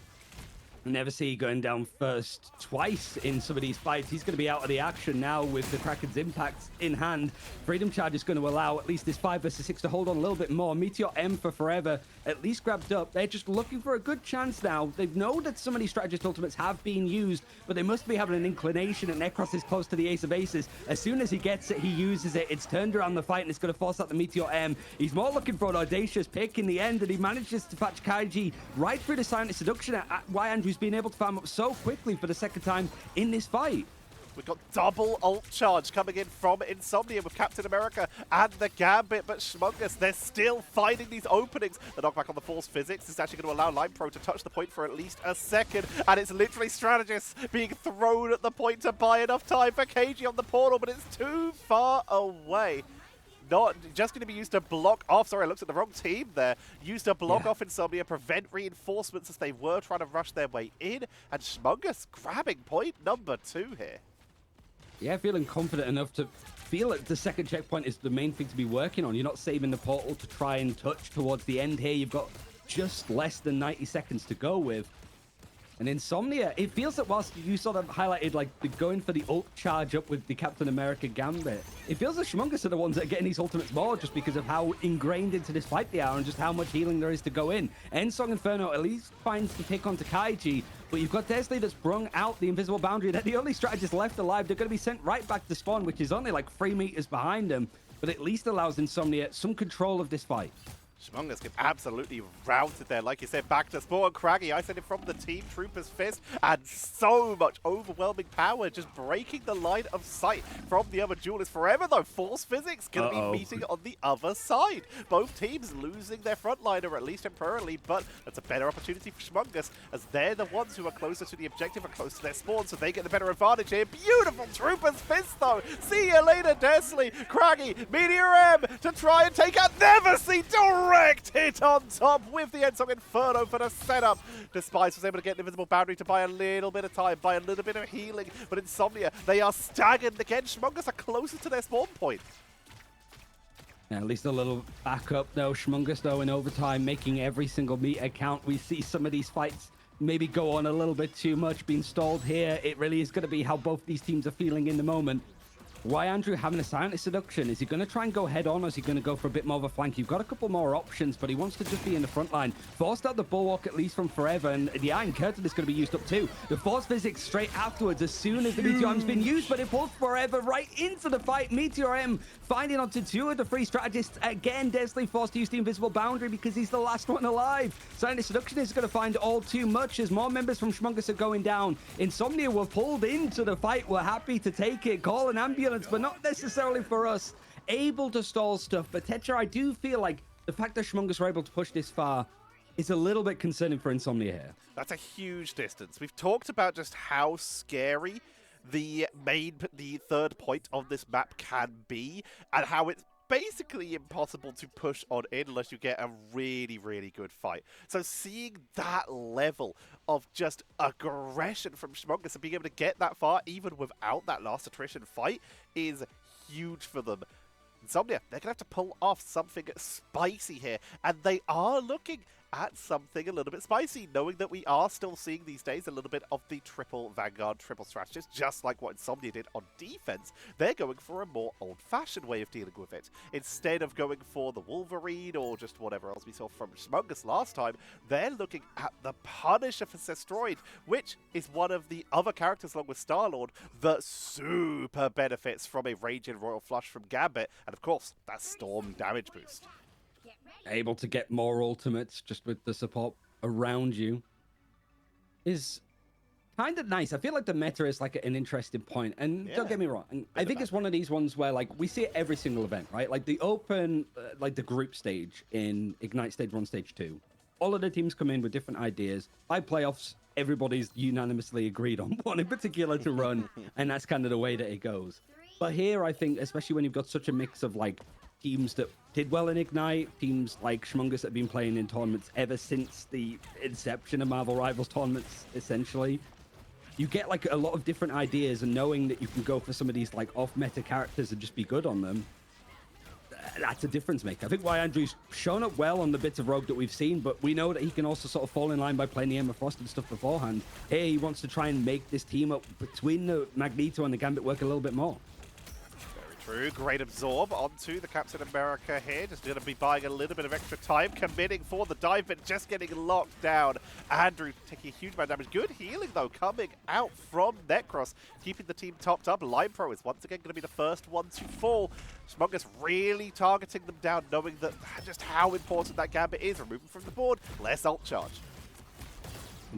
Neversee going down first twice in some of these fights. He's going to be out of the action now with the Kraken's impact in hand. Freedom Charge is going to allow at least this 5 versus 6 to hold on a little bit more. Meteor M for Forever at least grabbed up. They're just looking for a good chance now. They know that some of these strategist ultimates have been used, but they must be having an inclination, and Necros is close to the Ace of Aces. As soon as he gets it, he uses it. It's turned around the fight, and it's going to force out the Meteor M. He's more looking for an audacious pick in the end, and he manages to patch Kaiji right through the Silent Seduction. Why Andrew's been able to farm up so quickly for the second time in this fight. We've got double ult charge coming in from Insomnia with Captain America and the Gambit, but schmungus, they're still finding these openings. The knockback on the Force Physics is actually going to allow Line Pro to touch the point for at least a second, and it's literally strategists being thrown at the point to buy enough time for KG on the portal, but it's too far away. Not just going to be used to block off. Sorry, I looked at the wrong team there. Used to block off Insomnia, prevent reinforcements as they were trying to rush their way in. And schmungus grabbing point number 2 here. Yeah, feeling confident enough to feel that the second checkpoint is the main thing to be working on. You're not saving the portal to try and touch towards the end here. You've got just less than 90 seconds to go with. And Insomnia, it feels that whilst you sort of highlighted like the going for the ult charge up with the Captain America Gambit, it feels that schmungus are the ones that are getting these ultimates more just because of how ingrained into this fight they are and just how much healing there is to go in. Ensong Inferno at least finds the pick onto Kaiji, but you've got Desley that's brung out the Invisible Boundary. They're the only strategist left alive. They're going to be sent right back to spawn, which is only like 3 meters behind them, but at least allows Insomnia some control of this fight. schmungus get absolutely routed there. Like you said, back to spawn. Craggy isolated from the team. Trooper's Fist. And so much overwhelming power. Just breaking the line of sight from the other duelist. Forever, though. Force Physics going to be meeting on the other side. Both teams losing their frontliner, at least temporarily. But that's a better opportunity for schmungus, as they're the ones who are closer to the objective and close to their spawn. So they get the better advantage here. Beautiful Trooper's Fist, though. See you later, Desley. Craggy, Meteor M to try and take out Neversee. Direct hit on top with the Ensong Inferno for the setup. Despise was able to get an Invisible Boundary to buy a little bit of time, buy a little bit of healing. But Insomnia, they are staggered again. schmungus are closer to their spawn point. Yeah, at least a little backup though. schmungus though in overtime, making every single meter count. We see some of these fights maybe go on a little bit too much, being stalled here. It really is going to be how both these teams are feeling in the moment. Why Andrew having a Silent Seduction? Is he going to try and go head on, or is he going to go for a bit more of a flank? You've got a couple more options, but he wants to just be in the front line. Forced out the Bulwark at least from Forever, and the Iron Curtain is going to be used up too. The Force Physics straight afterwards as soon as the Meteor M's been used, but it pulls Forever right into the fight. Meteor M finding onto 2 of the 3 strategists. Again, Desley forced to use the Invisible Boundary because he's the last one alive. Silent Seduction is going to find all too much as more members from schmungus are going down. Insomnia were pulled into the fight. We're happy to take it. Call an ambulance, but not necessarily for us. Able to stall stuff, but Tetcher, I do feel like the fact that schmungus were able to push this far is a little bit concerning for Insomnia here. That's a huge distance. We've talked about just how scary the third point of this map can be, and how it's basically impossible to push on in unless you get a really, really good fight. So seeing that level of just aggression from schmungus and being able to get that far even without that last attrition fight is huge for them. Insomnia, they're going to have to pull off something spicy here, and they are looking at something a little bit spicy, knowing that we are still seeing these days a little bit of the triple Vanguard, triple strategist, just like what Insomnia did on defense. They're going for a more old-fashioned way of dealing with it. Instead of going for the Wolverine or just whatever else we saw from schmungus last time, they're looking at the Punisher for Zestroid, which is one of the other characters along with Star-Lord that super benefits from a Raging Royal Flush from Gambit, and of course, that Storm damage boost. Able to get more ultimates just with the support around you is kind of nice. I feel like the meta is like an interesting point, and don't get me wrong, I think it's one of these ones where like we see it every single event, right? Like the open, like the group stage in Ignite Stage 1, Stage 2. All of the teams come in with different ideas. By playoffs, everybody's unanimously agreed on one in particular to run, and that's kind of the way that it goes. But here, I think, especially when you've got such a mix of like teams that did well in Ignite, teams like schmungus that have been playing in tournaments ever since the inception of Marvel Rivals tournaments, essentially. You get like a lot of different ideas, and knowing that you can go for some of these like off-meta characters and just be good on them, that's a difference maker. I think why Andrew's shown up well on the bits of Rogue that we've seen, but we know that he can also sort of fall in line by playing the Emma Frost and stuff beforehand. Here, he wants to try and make this team up between the Magneto and the Gambit work a little bit more. True, great absorb onto the Captain America here. Just going to be buying a little bit of extra time, committing for the dive, but just getting locked down. Andrew taking a huge amount of damage. Good healing, though, coming out from Necros, keeping the team topped up. Line Pro is once again going to be the first one to fall. schmungus really targeting them down, knowing that just how important that Gambit is. Removing from the board, less ult charge.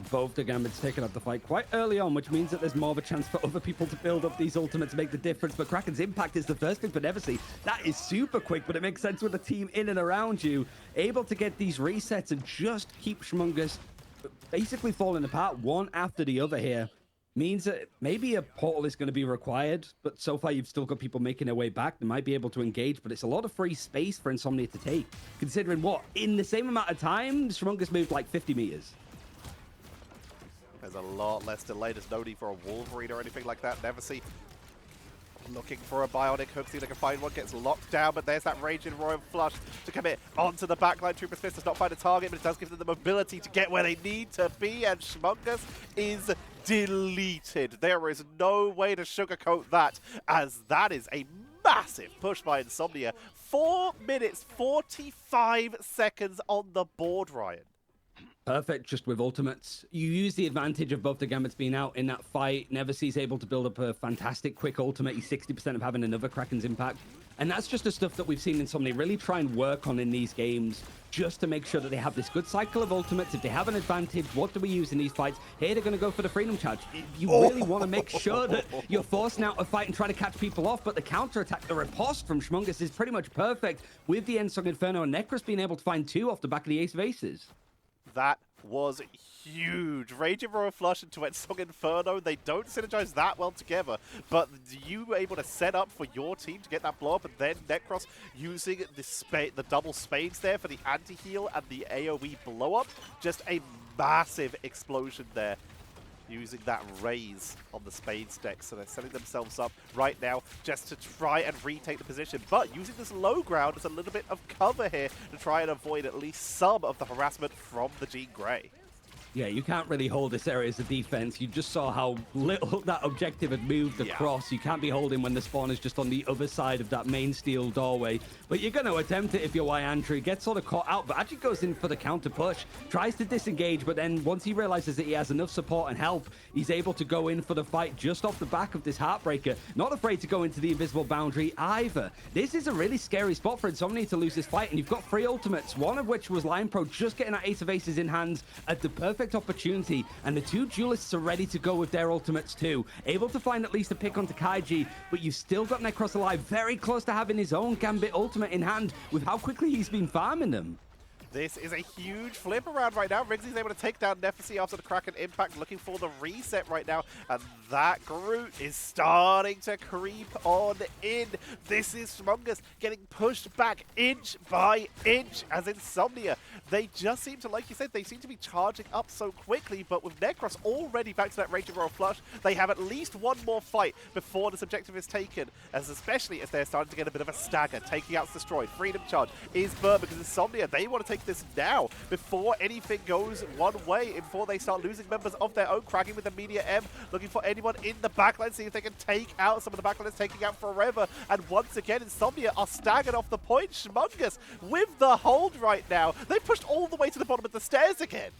Both the Gambits taking up the fight quite early on, which means that there's more of a chance for other people to build up these ultimates to make the difference. But Kraken's impact is the first thing for Neversee. That is super quick, but it makes sense with the team in and around you, able to get these resets and just keep schmungus basically falling apart one after the other here. Means that maybe a portal is going to be required, but so far you've still got people making their way back. They might be able to engage, but it's a lot of free space for Insomnia to take, considering what, in the same amount of time, schmungus moved like 50 meters. There's a lot less delay. There's no need for a Wolverine or anything like that. Neversee looking for a bionic hook, see if they can find one, gets locked down, but there's that Raging Royal Flush to commit onto the backline. Trooper's Fist does not find a target, but it does give them the mobility to get where they need to be, and schmungus is deleted. There is no way to sugarcoat that, as that is a massive push by Insomnia. 4 minutes, 45 seconds on the board, Ryan. Perfect, just with ultimates. You use the advantage of both the Gambits being out in that fight. Neversee's able to build up a fantastic quick ultimate. He's 60% of having another Kraken's impact. And that's just the stuff that we've seen Insomnia really try and work on in these games, just to make sure that they have this good cycle of ultimates. If they have an advantage, what do we use in these fights? Here, they're going to go for the Freedom Charge. You really want to make sure that you're forcing out a fight and try to catch people off, but the counter-attack, the riposte from schmungus is pretty much perfect, with the Ensong Inferno and Necros being able to find 2 off the back of the Ace of Aces. That was huge. Raging Royal Flush into Ensong Inferno, they don't synergize that well together, but you were able to set up for your team to get that blow up, and then Necros using the double spades there for the anti-heal and the AoE blow up. Just a massive explosion there, using that raise on the spades deck. So they're setting themselves up right now just to try and retake the position, but using this low ground as a little bit of cover here to try and avoid at least some of the harassment from the Jean Grey. Yeah, you can't really hold this area as a defense. You just saw how little that objective had moved across. You can't be holding when the spawn is just on the other side of that main steel doorway. But you're going to attempt it if you're Andrew. Gets sort of caught out, but actually goes in for the counter push. Tries to disengage, but then once he realizes that he has enough support and help, he's able to go in for the fight just off the back of this Heartbreaker. Not afraid to go into the invisible boundary either. This is a really scary spot for Insomnia to lose this fight, and you've got 3 ultimates, one of which was Line Pro just getting that Ace of Aces in hand at the perfect opportunity, and the 2 duelists are ready to go with their ultimates too. Able to find at least a pick onto Kaiji, but you've still got Necros alive, very close to having his own Gambit ultimate in hand with how quickly he's been farming them. This is a huge flip around right now. Riggsy's able to take down Neversee after the Kraken impact, looking for the reset right now. And that Groot is starting to creep on in. This is schmungus getting pushed back inch by inch as Insomnia. They just seem to, like you said, they seem to be charging up so quickly, but with Necros already back to that Raging Royal Flush, they have at least one more fight before this objective is taken, as especially as they're starting to get a bit of a stagger. Taking out's destroyed. Freedom Charge is burned because Insomnia, they want to take this now before anything goes one way, before they start losing members of their own. Cracking with the Media M, looking for anyone in the backline, see if they can take out some of the backliners, taking out Forever. And once again, Insomnia are staggered off the point. schmungus with the hold right now. They pushed all the way to the bottom of the stairs again.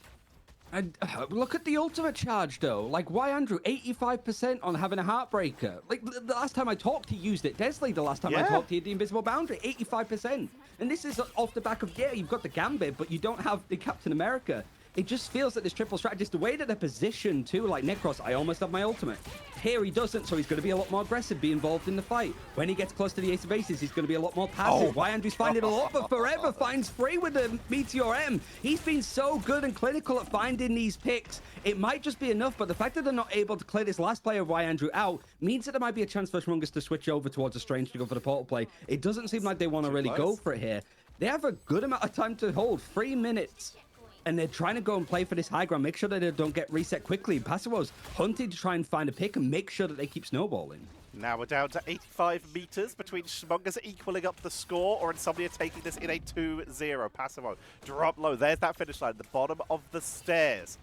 And look at the ultimate charge, though. Like, why, Andrew? 85% on having a Heartbreaker. Like, the last time I talked, he used it. Desley, the last time I talked, he had the Invisible Boundary. 85%. And this is off the back of, yeah, you've got the Gambit, but you don't have the Captain America. It just feels that this triple strategist, the way that they're positioned, too, like Necros, I almost have my ultimate. Here he doesn't, so he's going to be a lot more aggressive, be involved in the fight. When he gets close to the Ace of Aces, he's going to be a lot more passive. Why Andrew's finding a lot, but Forever finds free with the Meteor M. He's been so good and clinical at finding these picks. It might just be enough, but the fact that they're not able to clear this last player of Y Andrew out means that there might be a chance for schmungus to switch over towards a Strange to go for the portal play. It doesn't seem like they want to really go for it here. They have a good amount of time to hold, 3 minutes. And they're trying to go and play for this high ground, make sure that they don't get reset quickly. Passivo's hunting to try and find a pick and make sure that they keep snowballing. Now we're down to 85 meters between schmungus equaling up the score or Insomnia taking this in a 2-0. Passivo drop low. There's that finish line at the bottom of the stairs.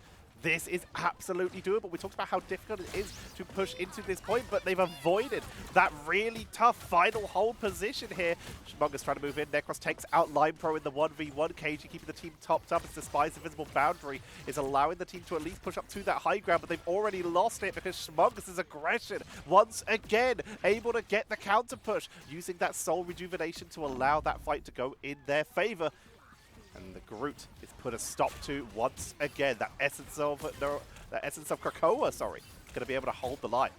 This is absolutely doable. We talked about how difficult it is to push into this point, but they've avoided that really tough final hold position here. schmungus trying to move in. Necros takes out Lime Pro in the 1v1. KG keeping the team topped up as Despise Invisible Boundary is allowing the team to at least push up to that high ground, but they've already lost it because schmungus' aggression once again able to get the counter push, using that Soul Rejuvenation to allow that fight to go in their favor. And the Groot is put a stop to once again. That essence of Krakoa, sorry, going to be able to hold the line.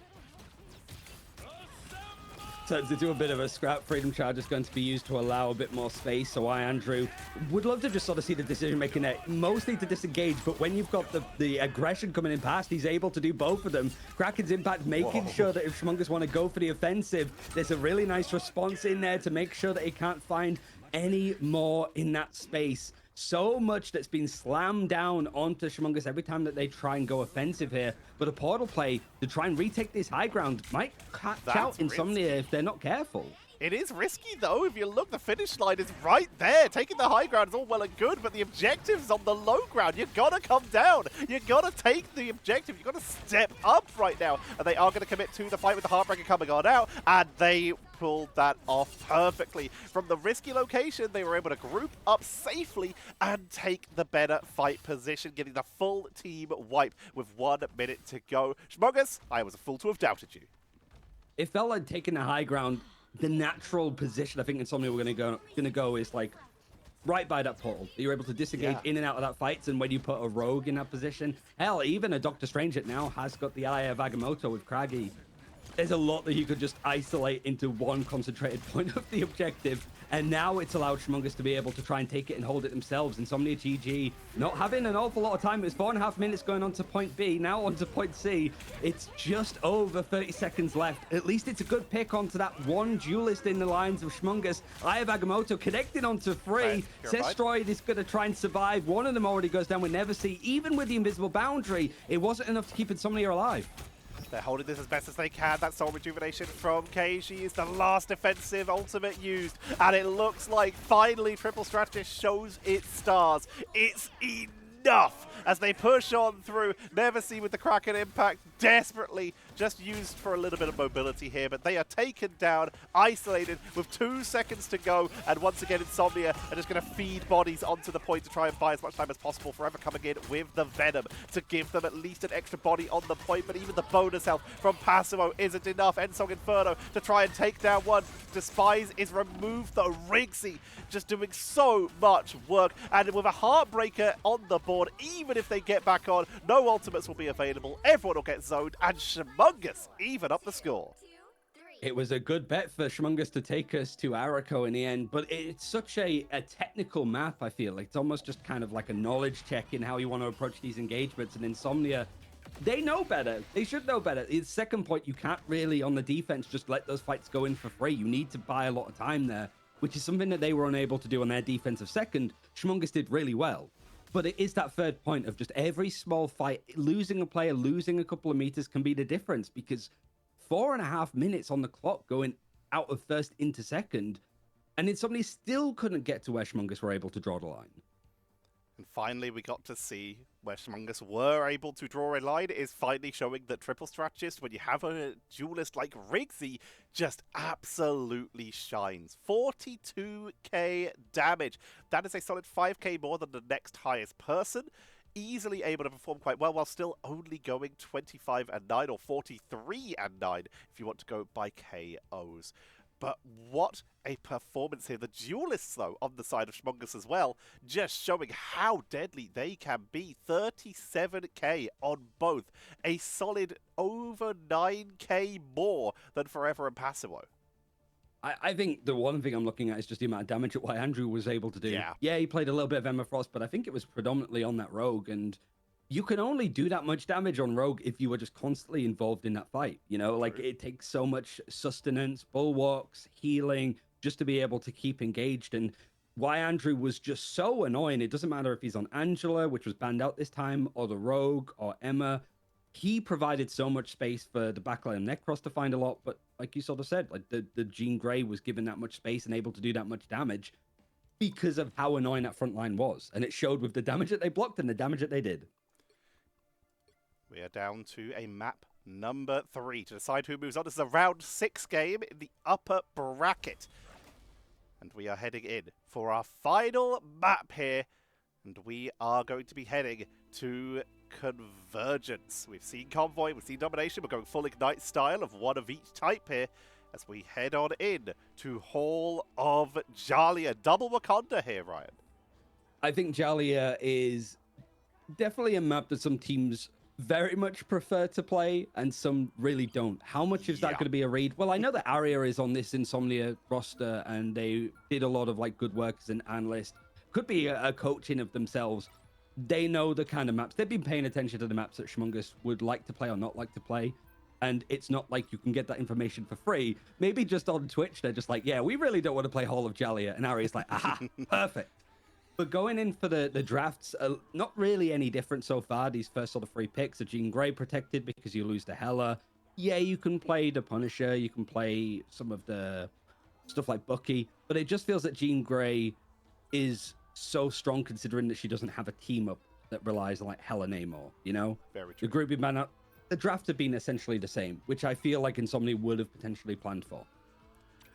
Turns into a bit of a scrap. Freedom Charge is going to be used to allow a bit more space. So I, Andrew, would love to just sort of see the decision making there. Mostly to disengage, but when you've got the aggression coming in past, he's able to do both of them. Kraken's impact making sure that if schmungus want to go for the offensive, there's a really nice response in there to make sure that he can't find any more in that space. So much that's been slammed down onto schmungus every time that they try and go offensive here. But a portal play to try and retake this high ground might catch out Insomnia if they're not careful. It is risky, though. If you look, the finish line is right there. Taking the high ground is all well and good, but the objective's on the low ground. You've got to come down. You've got to take the objective. You've got to step up right now. And they are going to commit to the fight with the Heartbreaker coming on out, and they pulled that off perfectly. From the risky location, they were able to group up safely and take the better fight position, getting the full team wipe with 1 minute to go. schmungus, I was a fool to have doubted you. It felt like taking the high ground. The natural position I think Insomnia we're gonna go is like right by that portal. You're able to disengage in and out of that fight, and when you put a rogue in that position, hell, even a Doctor Strange that now has got the eye of Agamotto with Craggy, there's a lot that you could just isolate into one concentrated point of the objective. And now it's allowed schmungus to be able to try and take it and hold it themselves. Insomnia GG not having an awful lot of time. It was 4.5 minutes going on to point B, now on to point C. It's just over 30 seconds left. At least it's a good pick onto that one duelist in the lines of schmungus. Eye of Agamotto connecting onto 3. Sestroid is going to try and survive. One of them already goes down with Never See. Even with the Invisible Boundary, it wasn't enough to keep Insomnia alive. They're holding this as best as they can. That Soul Rejuvenation from KG is the last defensive ultimate used. And it looks like finally Triple Strategist shows its stars. It's enough as they push on through. Never See with the Kraken impact desperately just used for a little bit of mobility here, but they are taken down, isolated with 2 seconds to go, and once again Insomnia are just going to feed bodies onto the point to try and buy as much time as possible. Forever coming in with the Venom to give them at least an extra body on the point, but even the bonus health from Passivo isn't enough. Ensong Inferno to try and take down one. Despise is removed though. Rigsy just doing so much work, and with a Heartbreaker on the board, even if they get back on, no ultimates will be available. Everyone will get zoned, and schmungus even up the score. It was a good bet for schmungus to take us to Araco in the end, but it's such a technical map, I feel. Like it's almost just kind of like a knowledge check in how you want to approach these engagements, and Insomnia They know better. They should know better. The second point, you can't really, on the defense, just let those fights go in for free. You need to buy a lot of time there, which is something that they were unable to do on their defensive second. schmungus did really well. But it is that third point of just every small fight, losing a player, losing a couple of meters can be the difference, because 4.5 minutes on the clock going out of first into second, and Insomnia still couldn't get to where schmungus were able to draw the line. And finally, we got to see where schmungus were able to draw a line. It is finally showing that triple strategist, when you have a duelist like Rigsy, just absolutely shines. 42k damage. That is a solid 5k more than the next highest person. Easily able to perform quite well while still only going 25 and 9 or 43 and 9 if you want to go by KOs. But what a performance here. The duelists, though, on the side of schmungus as well, just showing how deadly they can be. 37k on both. A solid over 9k more than Forever and Passimo. I think the one thing I'm looking at is just the amount of damage that Andrew was able to do. Yeah, he played a little bit of Emma Frost, but I think it was predominantly on that rogue, and you can only do that much damage on rogue if you were just constantly involved in that fight. You know, like it takes so much sustenance, bulwarks, healing, just to be able to keep engaged. And why Andrew was just so annoying, it doesn't matter if he's on Angela, which was banned out this time, or the rogue, or Emma. He provided so much space for the backline of Necros to find a lot, but like you sort of said, like the Jean Grey was given that much space and able to do that much damage because of how annoying that front line was. And it showed with the damage that they blocked and the damage that they did. We are down to a map number 3 to decide who moves on. This is a round 6 game in the upper bracket. And we are heading in for our final map here. And we are going to be heading to Convergence. We've seen Convoy, we've seen Domination. We're going full Ignite style of one of each type here as we head on in to Hall of Jalia. Double Wakanda here, Ryan. I think Jalia is definitely a map that some teams very much prefer to play and some really don't. How much is that going to be a read? Well, I know that Aria is on this Insomnia roster and they did a lot of like good work as an analyst. Could be a coaching of themselves. They know the kind of maps. They've been paying attention to the maps that schmungus would like to play or not like to play. And it's not like you can get that information for free. Maybe just on Twitch, they're just like, yeah, we really don't want to play Hall of Jalia. And Aria's like, aha, perfect. But going in for the drafts, not really any different so far. These first sort of 3 picks are Jean Grey protected because you lose to Hela. Yeah, you can play the Punisher. You can play some of the stuff like Bucky. But it just feels that Jean Grey is so strong considering that she doesn't have a team up that relies on like Hela Namor, you know? Very true. The grouping ban out. The drafts have been essentially the same, which I feel like Insomnia would have potentially planned for.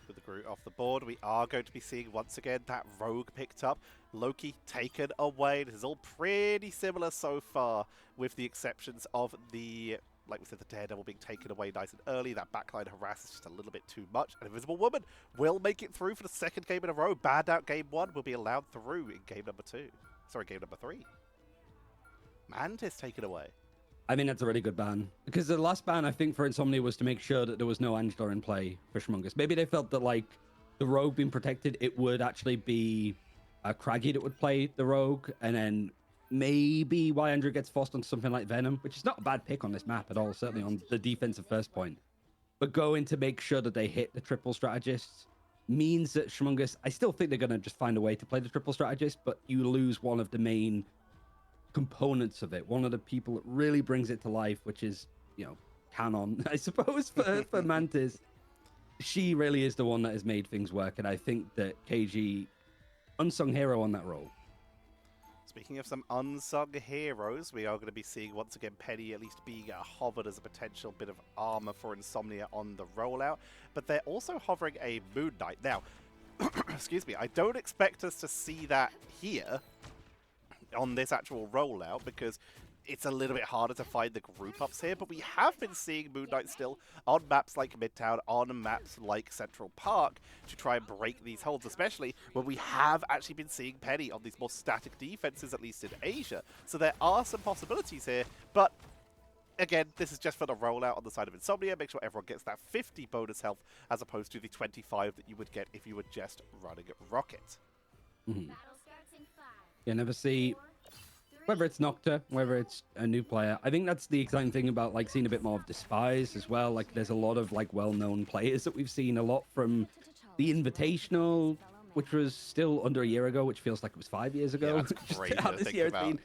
With the group off the board, we are going to be seeing once again that rogue picked up, Loki taken away. This is all pretty similar so far, with the exceptions of the, like we said, the Daredevil being taken away nice and early. That backline harass is just a little bit too much. An Invisible Woman will make it through for the second game in a row. Banned out game 1 will be allowed through in game number 2. Sorry, game number 3. Mantis taken away. I mean, that's a really good ban. Because the last ban, I think, for Insomnia was to make sure that there was no Angela in play for schmungus. Maybe they felt that, like, the rogue being protected, it would actually be Craggy that would play the rogue. And then maybe why Andrew gets forced onto something like Venom, which is not a bad pick on this map at all, certainly on the defensive first point. But going to make sure that they hit the triple strategists means that schmungus, I still think they're going to just find a way to play the triple strategist, but you lose one of the main components of it, one of the people that really brings it to life, which is, you know, canon, I suppose, for Mantis. She really is the one that has made things work, and I think that KG, unsung hero on that role. Speaking of some unsung heroes, we are going to be seeing once again Penny at least being hovered as a potential bit of armor for Insomnia on the rollout, but they're also hovering a Moon Knight. Now, excuse me, I don't expect us to see that here on this actual rollout because it's a little bit harder to find the group ups here, but we have been seeing Moon Knight still on maps like Midtown, on maps like Central Park to try and break these holds, especially when we have actually been seeing Penny on these more static defenses, at least in Asia. So there are some possibilities here, but again, this is just for the rollout on the side of Insomnia. Make sure everyone gets that 50 bonus health as opposed to the 25 that you would get if you were just running Rocket. Mm-hmm. Yeah, never see Whether it's Nocta, whether it's a new player, I think that's the exciting thing about like seeing a bit more of Despise as well. Like there's a lot of like well-known players that we've seen a lot from the Invitational, which was still under a year ago, which feels like it was 5 years ago. Yeah, that's Just crazy how to this think year about. it's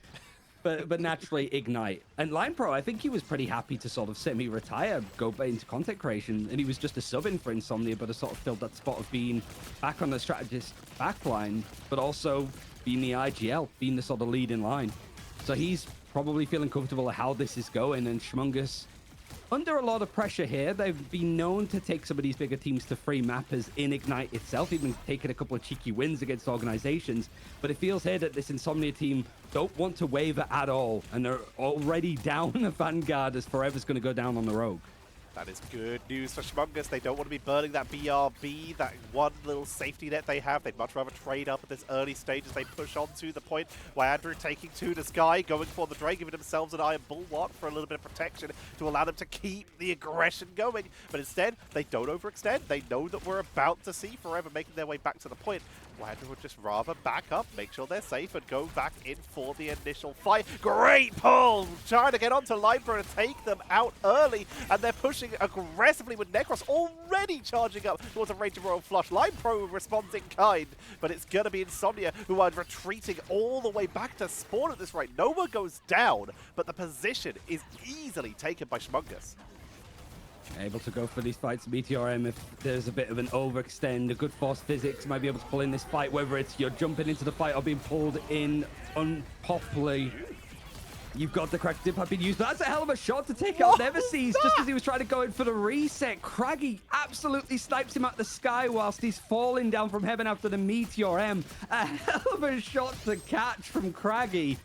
been. But naturally Ignite and Line Pro, I think he was pretty happy to sort of semi-retire, go into content creation, and he was just a sub in for Insomnia, but has sort of filled that spot of being back on the strategist backline, but also being the IGL, being the sort of lead in line. So he's probably feeling comfortable with how this is going, and schmungus under a lot of pressure here. They've been known to take some of these bigger teams to free mappers in Ignite itself, even taking a couple of cheeky wins against organizations. But it feels here that this Insomnia team don't want to waver at all, and they're already down a Vanguard as Forever's going to go down on the Rogue. That is good news for schmungus. They don't want to be burning that BRB, that one little safety net they have. They'd much rather trade up at this early stage as they push on to the point where Andrew taking to the sky, going for the Drake, giving themselves an Iron Bulwark for a little bit of protection to allow them to keep the aggression going. But instead, they don't overextend. They know that we're about to see Forever making their way back to the point. Andrew would just rather back up, make sure they're safe, and go back in for the initial fight. Great pull! Trying to get onto Libro to take them out early, and they're pushing aggressively with Necros already charging up towards a Ranger Royal Flush. Libro responds in kind, but it's going to be Insomnia who are retreating all the way back to spawn at this rate. Nova goes down, but the position is easily taken by schmungus. Able to go for these fights. Meteor M, if there's a bit of an overextend, a good force physics might be able to pull in this fight, whether it's you're jumping into the fight or being pulled in unpopularly. You've got the Kraken dip being used, but that's a hell of a shot to take out Neverseas just as he was trying to go in for the reset. Craggy absolutely snipes him out the sky whilst he's falling down from heaven after the Meteor M. A hell of a shot to catch from Craggy.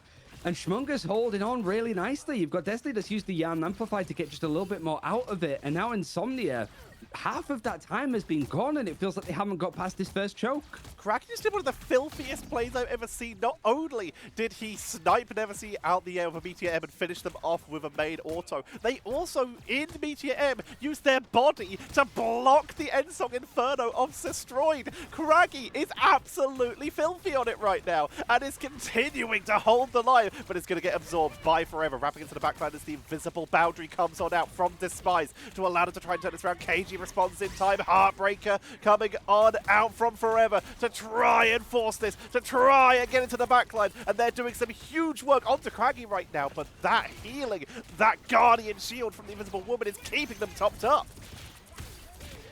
And schmungus holding on really nicely. You've got Destiny that's used the Yarn Amplify to get just a little bit more out of it. And now Insomnia, half of that time has been gone, and it feels like they haven't got past this first choke. Kraken just did one of the filthiest plays I've ever seen. Not only did he snipe Neversea out the air with a Meteor M and finish them off with a main auto, they also, in Meteor M, used their body to block the Endsong Inferno of Destroyed. Craggy is absolutely filthy on it right now, and is continuing to hold the line, but it's going to get absorbed by Forever, wrapping into the backline as the invisible boundary comes on out from Despise to allow them to try and turn this around. KG responds in time. Heartbreaker coming on out from Forever to try and force this, to try and get into the backline, and they're doing some huge work onto Craggy right now, but that healing, that Guardian Shield from the Invisible Woman is keeping them topped up.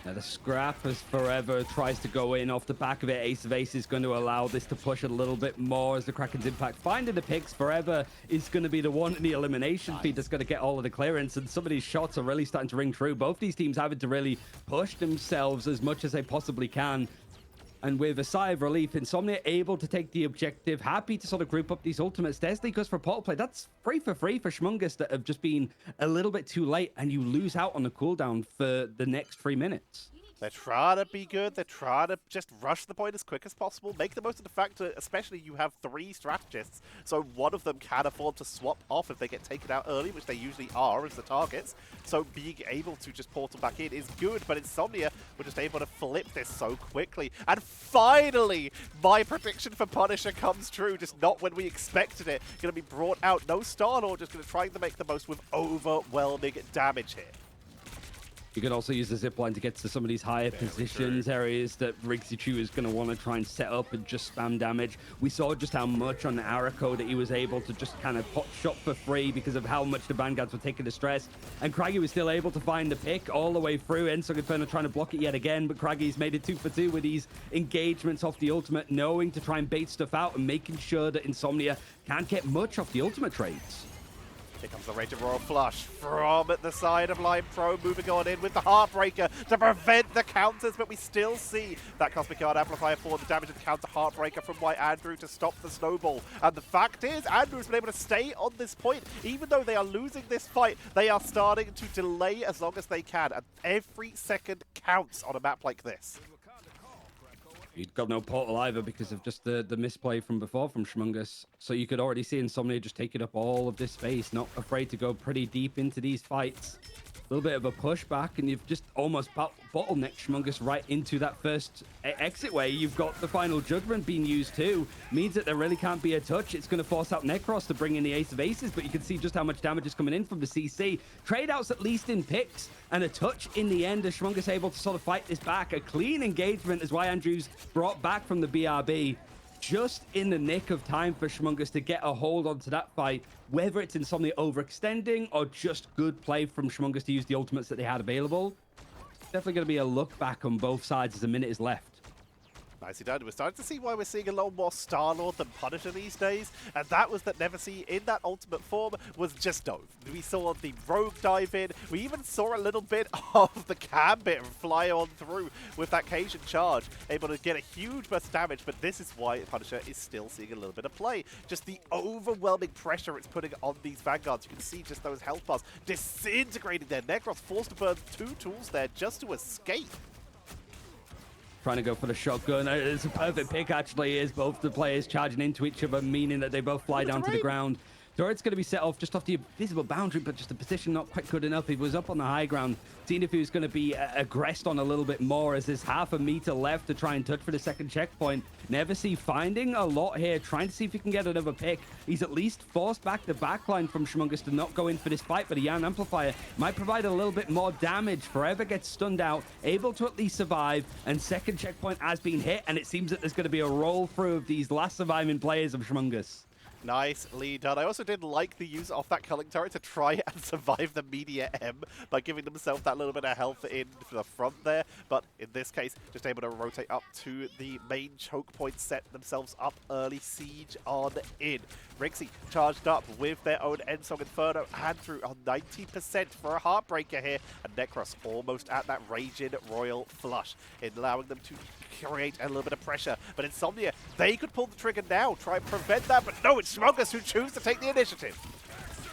Now the scrap as Forever tries to go in off the back of it. Ace of Ace is going to allow this to push a little bit more as the Kraken's impact finding the picks. Forever is going to be the one in the elimination feed that's going to get all of the clearance, and some of these shots are really starting to ring true. Both these teams having to really push themselves as much as they possibly can. And with a sigh of relief, Insomnia able to take the objective, happy to sort of group up these ultimates. Destiny goes for portal play. That's free for schmungus that have just been a little bit too late, and you lose out on the cooldown for the next 3 minutes. They're trying to be good. They're trying to just rush the point as quick as possible. Make the most of the fact that, especially, you have 3 strategists, so one of them can afford to swap off if they get taken out early, which they usually are as the targets. So being able to just portal back in is good, but Insomnia were just able to flip this so quickly. And finally, my prediction for Punisher comes true, just not when we expected it. Going to be brought out. No Star-Lord, just going to try to make the most with overwhelming damage here. You can also use the zipline to get to some of these higher positions, areas that Riggsy is going to want to try and set up and just spam damage. We saw just how much on the Araco that he was able to just kind of pot shot for free because of how much the Vanguards were taking the stress. And Craggy was still able to find the pick all the way through. Endsong Inferno trying to block it yet again, but Craggy's made it 2 for 2 with these engagements off the ultimate, knowing to try and bait stuff out and making sure that Insomnia can't get much off the ultimate trades. Here comes the Raging Royal Flush from the side of Line Pro, moving on in with the Heartbreaker to prevent the counters, but we still see that Cosmic Guard Amplifier for the damage and counter Heartbreaker from White Andrew to stop the snowball. And the fact is, Andrew's been able to stay on this point. Even though they are losing this fight, they are starting to delay as long as they can, and every second counts on a map like this. You'd got no portal either because of just the misplay from before from schmungus. So you could already see Insomnia just taking up all of this space, not afraid to go pretty deep into these fights. little bit of a pushback, and you've just almost bottlenecked schmungus right into that first exit way. You've got the final judgment being used too. Means that there really can't be a touch. It's going to force out Necros to bring in the ace of aces, but you can see just how much damage is coming in from the CC. Trade outs at least in picks, and a touch in the end as schmungus able to sort of fight this back. A clean engagement is why Andrews brought back from the BRB. Just in the nick of time for schmungus to get a hold onto that fight, whether it's Insomnia overextending or just good play from schmungus to use the ultimates that they had available. Definitely going to be a look back on both sides as a minute is left. Nicely done. We're starting to see why we're seeing a lot more Star-Lord than Punisher these days, and that was that Neversee in that ultimate form was just dove. We saw the Rogue dive in. We even saw a little bit of the Gambit fly on through with that Cajun charge, able to get a huge burst of damage, but this is why Punisher is still seeing a little bit of play. Just the overwhelming pressure it's putting on these Vanguards. You can see just those health bars disintegrating their Necros, forced to burn 2 tools there just to escape. Trying to go for the shotgun. It's a perfect pick, actually, as both the players charging into each other, meaning that they both fly down to the ground. Turret's going to be set off just off the visible boundary, but just the position not quite good enough. He was up on the high ground, seeing if he was going to be aggressed on a little bit more, as there's half a meter left to try and touch for the second checkpoint. Neversee finding a lot here, trying to see if he can get another pick. He's at least forced back the backline from schmungus to not go in for this fight, but a Yan Amplifier might provide a little bit more damage. Forever gets stunned out, able to at least survive, and second checkpoint has been hit, and it seems that there's going to be a roll through of these last surviving players of schmungus. Nicely done. I also did like the use of that culling turret to try and survive the media M by giving themselves that little bit of health in the front there. But in this case, just able to rotate up to the main choke point, set themselves up early, siege on in. Rixie charged up with their own Endsong Inferno. Andrew on 90% for a Heartbreaker here. And Necros almost at that Raging Royal Flush, allowing them to create a little bit of pressure. But Insomnia, they could pull the trigger now, try and prevent that. But no, it's schmungus who choose to take the initiative.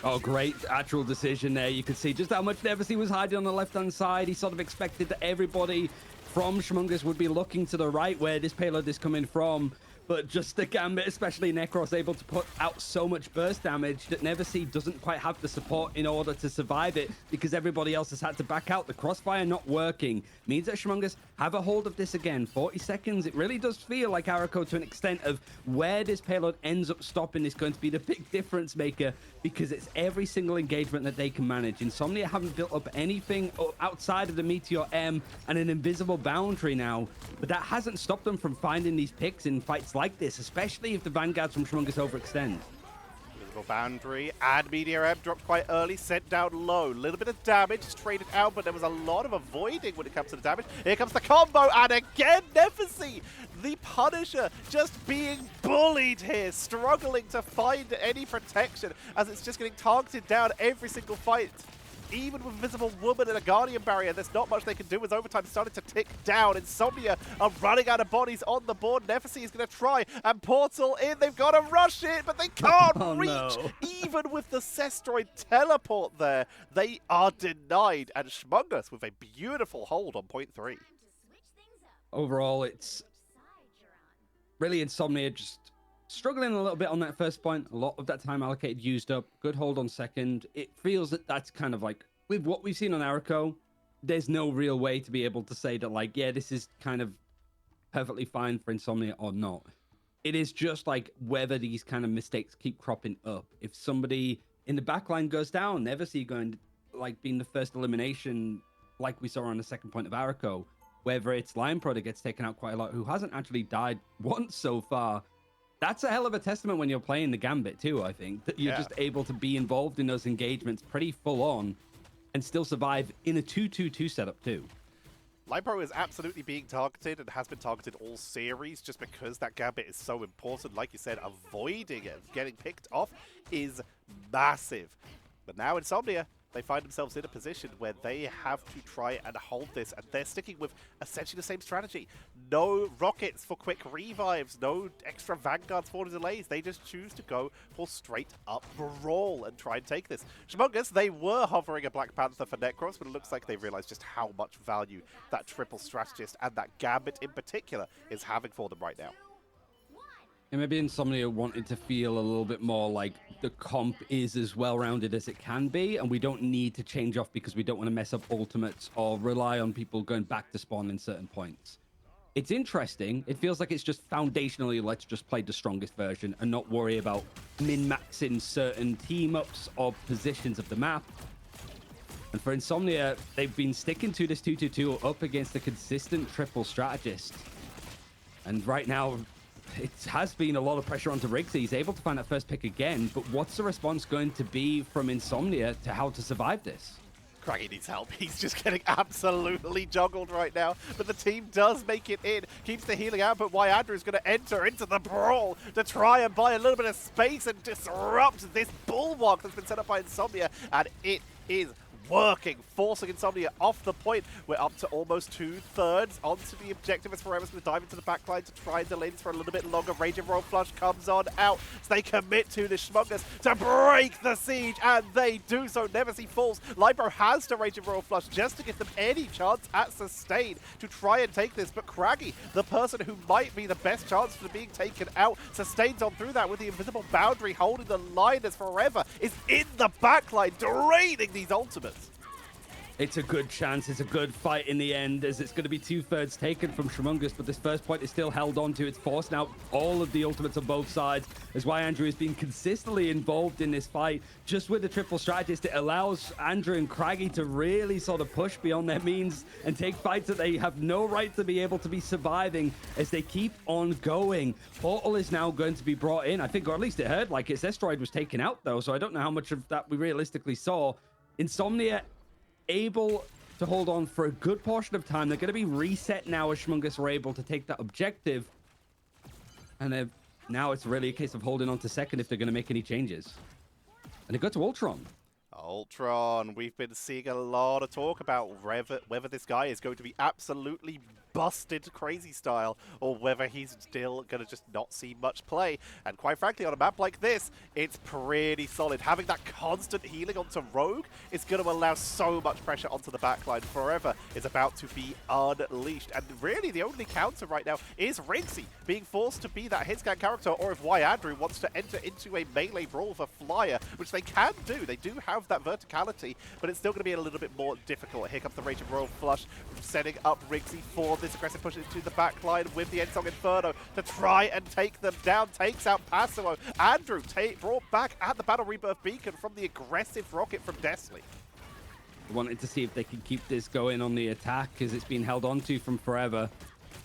Oh, great actual decision there. You could see just how much Neversee was hiding on the left-hand side. He sort of expected that everybody from schmungus would be looking to the right where this payload is coming from. But just the Gambit, especially Necros, able to put out so much burst damage that Neversee doesn't quite have the support in order to survive it, because everybody else has had to back out. The crossfire not working means that schmungus have a hold of this again. 40 seconds. It really does feel like Arako to an extent of where this payload ends up stopping is going to be the big difference maker, because it's every single engagement that they can manage. Insomnia haven't built up anything outside of the Meteor M and an invisible boundary now, but that hasn't stopped them from finding these picks in fights like this, especially if the Vanguards from schmungus overextend. Invisible boundary and Meteor M dropped quite early, sent down low. A little bit of damage is traded out, but there was a lot of avoiding when it comes to the damage. Here comes the combo, and again, Neversee, the Punisher, just being bullied here, struggling to find any protection as it's just getting targeted down every single fight. Even with Invisible Woman and a Guardian Barrier, there's not much they can do as overtime starting to tick down. Insomnia are running out of bodies on the board. Neversee is going to try and portal in. They've got to rush it, but they can't reach. No. Even with the Cestroid teleport there, they are denied. And schmungus with a beautiful hold on point 3. Overall, it's really Insomnia just struggling a little bit on that first point. A lot of that time allocated used up. Good hold on second. It feels that that's kind of like, with what we've seen on Arako, there's no real way to be able to say that, like, yeah, this is kind of perfectly fine for Insomnia or not. It is just like whether these kind of mistakes keep cropping up. If somebody in the backline goes down, Neversee going, like, being the first elimination, like we saw on the second point of Arako, whether it's Lion Pro that gets taken out quite a lot, who hasn't actually died once so far. That's a hell of a testament when you're playing the Gambit too, I think, that you're just able to be involved in those engagements pretty full on and still survive in a 2-2-2 setup too. Lipro is absolutely being targeted and has been targeted all series just because that Gambit is so important. Like you said, avoiding it, getting picked off is massive. But now Insomnia, they find themselves in a position where they have to try and hold this, and they're sticking with essentially the same strategy. No rockets for quick revives, no extra Vanguards for delays. They just choose to go for straight up brawl and try and take this. schmungus, they were hovering a Black Panther for Necros, but it looks like they realized just how much value that triple strategist and that Gambit in particular is having for them right now. And maybe Insomnia wanted to feel a little bit more like the comp is as well-rounded as it can be, and we don't need to change off because we don't want to mess up ultimates or rely on people going back to spawn in certain points. It's interesting. It feels like it's just foundationally, let's just play the strongest version and not worry about min-maxing certain team-ups or positions of the map. And for Insomnia, they've been sticking to this 2-2-2 up against a consistent triple strategist. And right now, it has been a lot of pressure onto Riggsy. He's able to find that first pick again, but what's the response going to be from Insomnia to how to survive this? Craggy needs help. He's just getting absolutely juggled right now, but the team does make it in. Keeps the healing out, but Andrew is going to enter into the brawl to try and buy a little bit of space and disrupt this bulwark that's been set up by Insomnia, and it is working, forcing Insomnia off the point. We're up to almost 2/3 onto the objective as Forever's going to dive into the backline to try and delay this for a little bit longer. Rage and Royal Flush comes on out, so they commit to the schmungus to break the siege, and they do so. Never See falls. Libro has to Rage and Royal Flush just to give them any chance at sustain to try and take this, but Craggy, the person who might be the best chance for being taken out, sustains on through that with the invisible boundary holding the line as Forever is in the backline, draining these ultimates. It's a good chance. It's a good fight in the end, as it's going to be 2/3 taken from schmungus, but this first point is still held on to. It's forcing out all of the ultimates on both sides, as Andrew has been consistently involved in this fight. Just with the triple strategist, it allows Andrew and Craggy to really sort of push beyond their means and take fights that they have no right to be able to be surviving as they keep on going. Portal is now going to be brought in, I think, or at least it heard like its asteroid was taken out, though, so I don't know how much of that we realistically saw. Insomnia able to hold on for a good portion of time. They're going to be reset now as schmungus were able to take that objective. And now it's really a case of holding on to second if they're going to make any changes. And they go to Ultron. Ultron, we've been seeing a lot of talk about whether this guy is going to be absolutely busted crazy style or whether he's still going to just not see much play. And quite frankly, on a map like this, it's pretty solid. Having that constant healing onto Rogue is going to allow so much pressure onto the backline. Forever is about to be unleashed. And really, the only counter right now is Riggsy being forced to be that hitscan character, or if Andrew wants to enter into a melee brawl for Flyer, which they can do. They do have that verticality, but it's still going to be a little bit more difficult. Here comes the Rage of Royal Flush, setting up Riggsy for this aggressive push into the backline with the Endsong Inferno to try and take them down. Takes out Passimo. Andrew brought back at the Battle Rebirth Beacon from the aggressive rocket from Desley. Wanted to see if they can keep this going on the attack, as it's been held onto from Forever.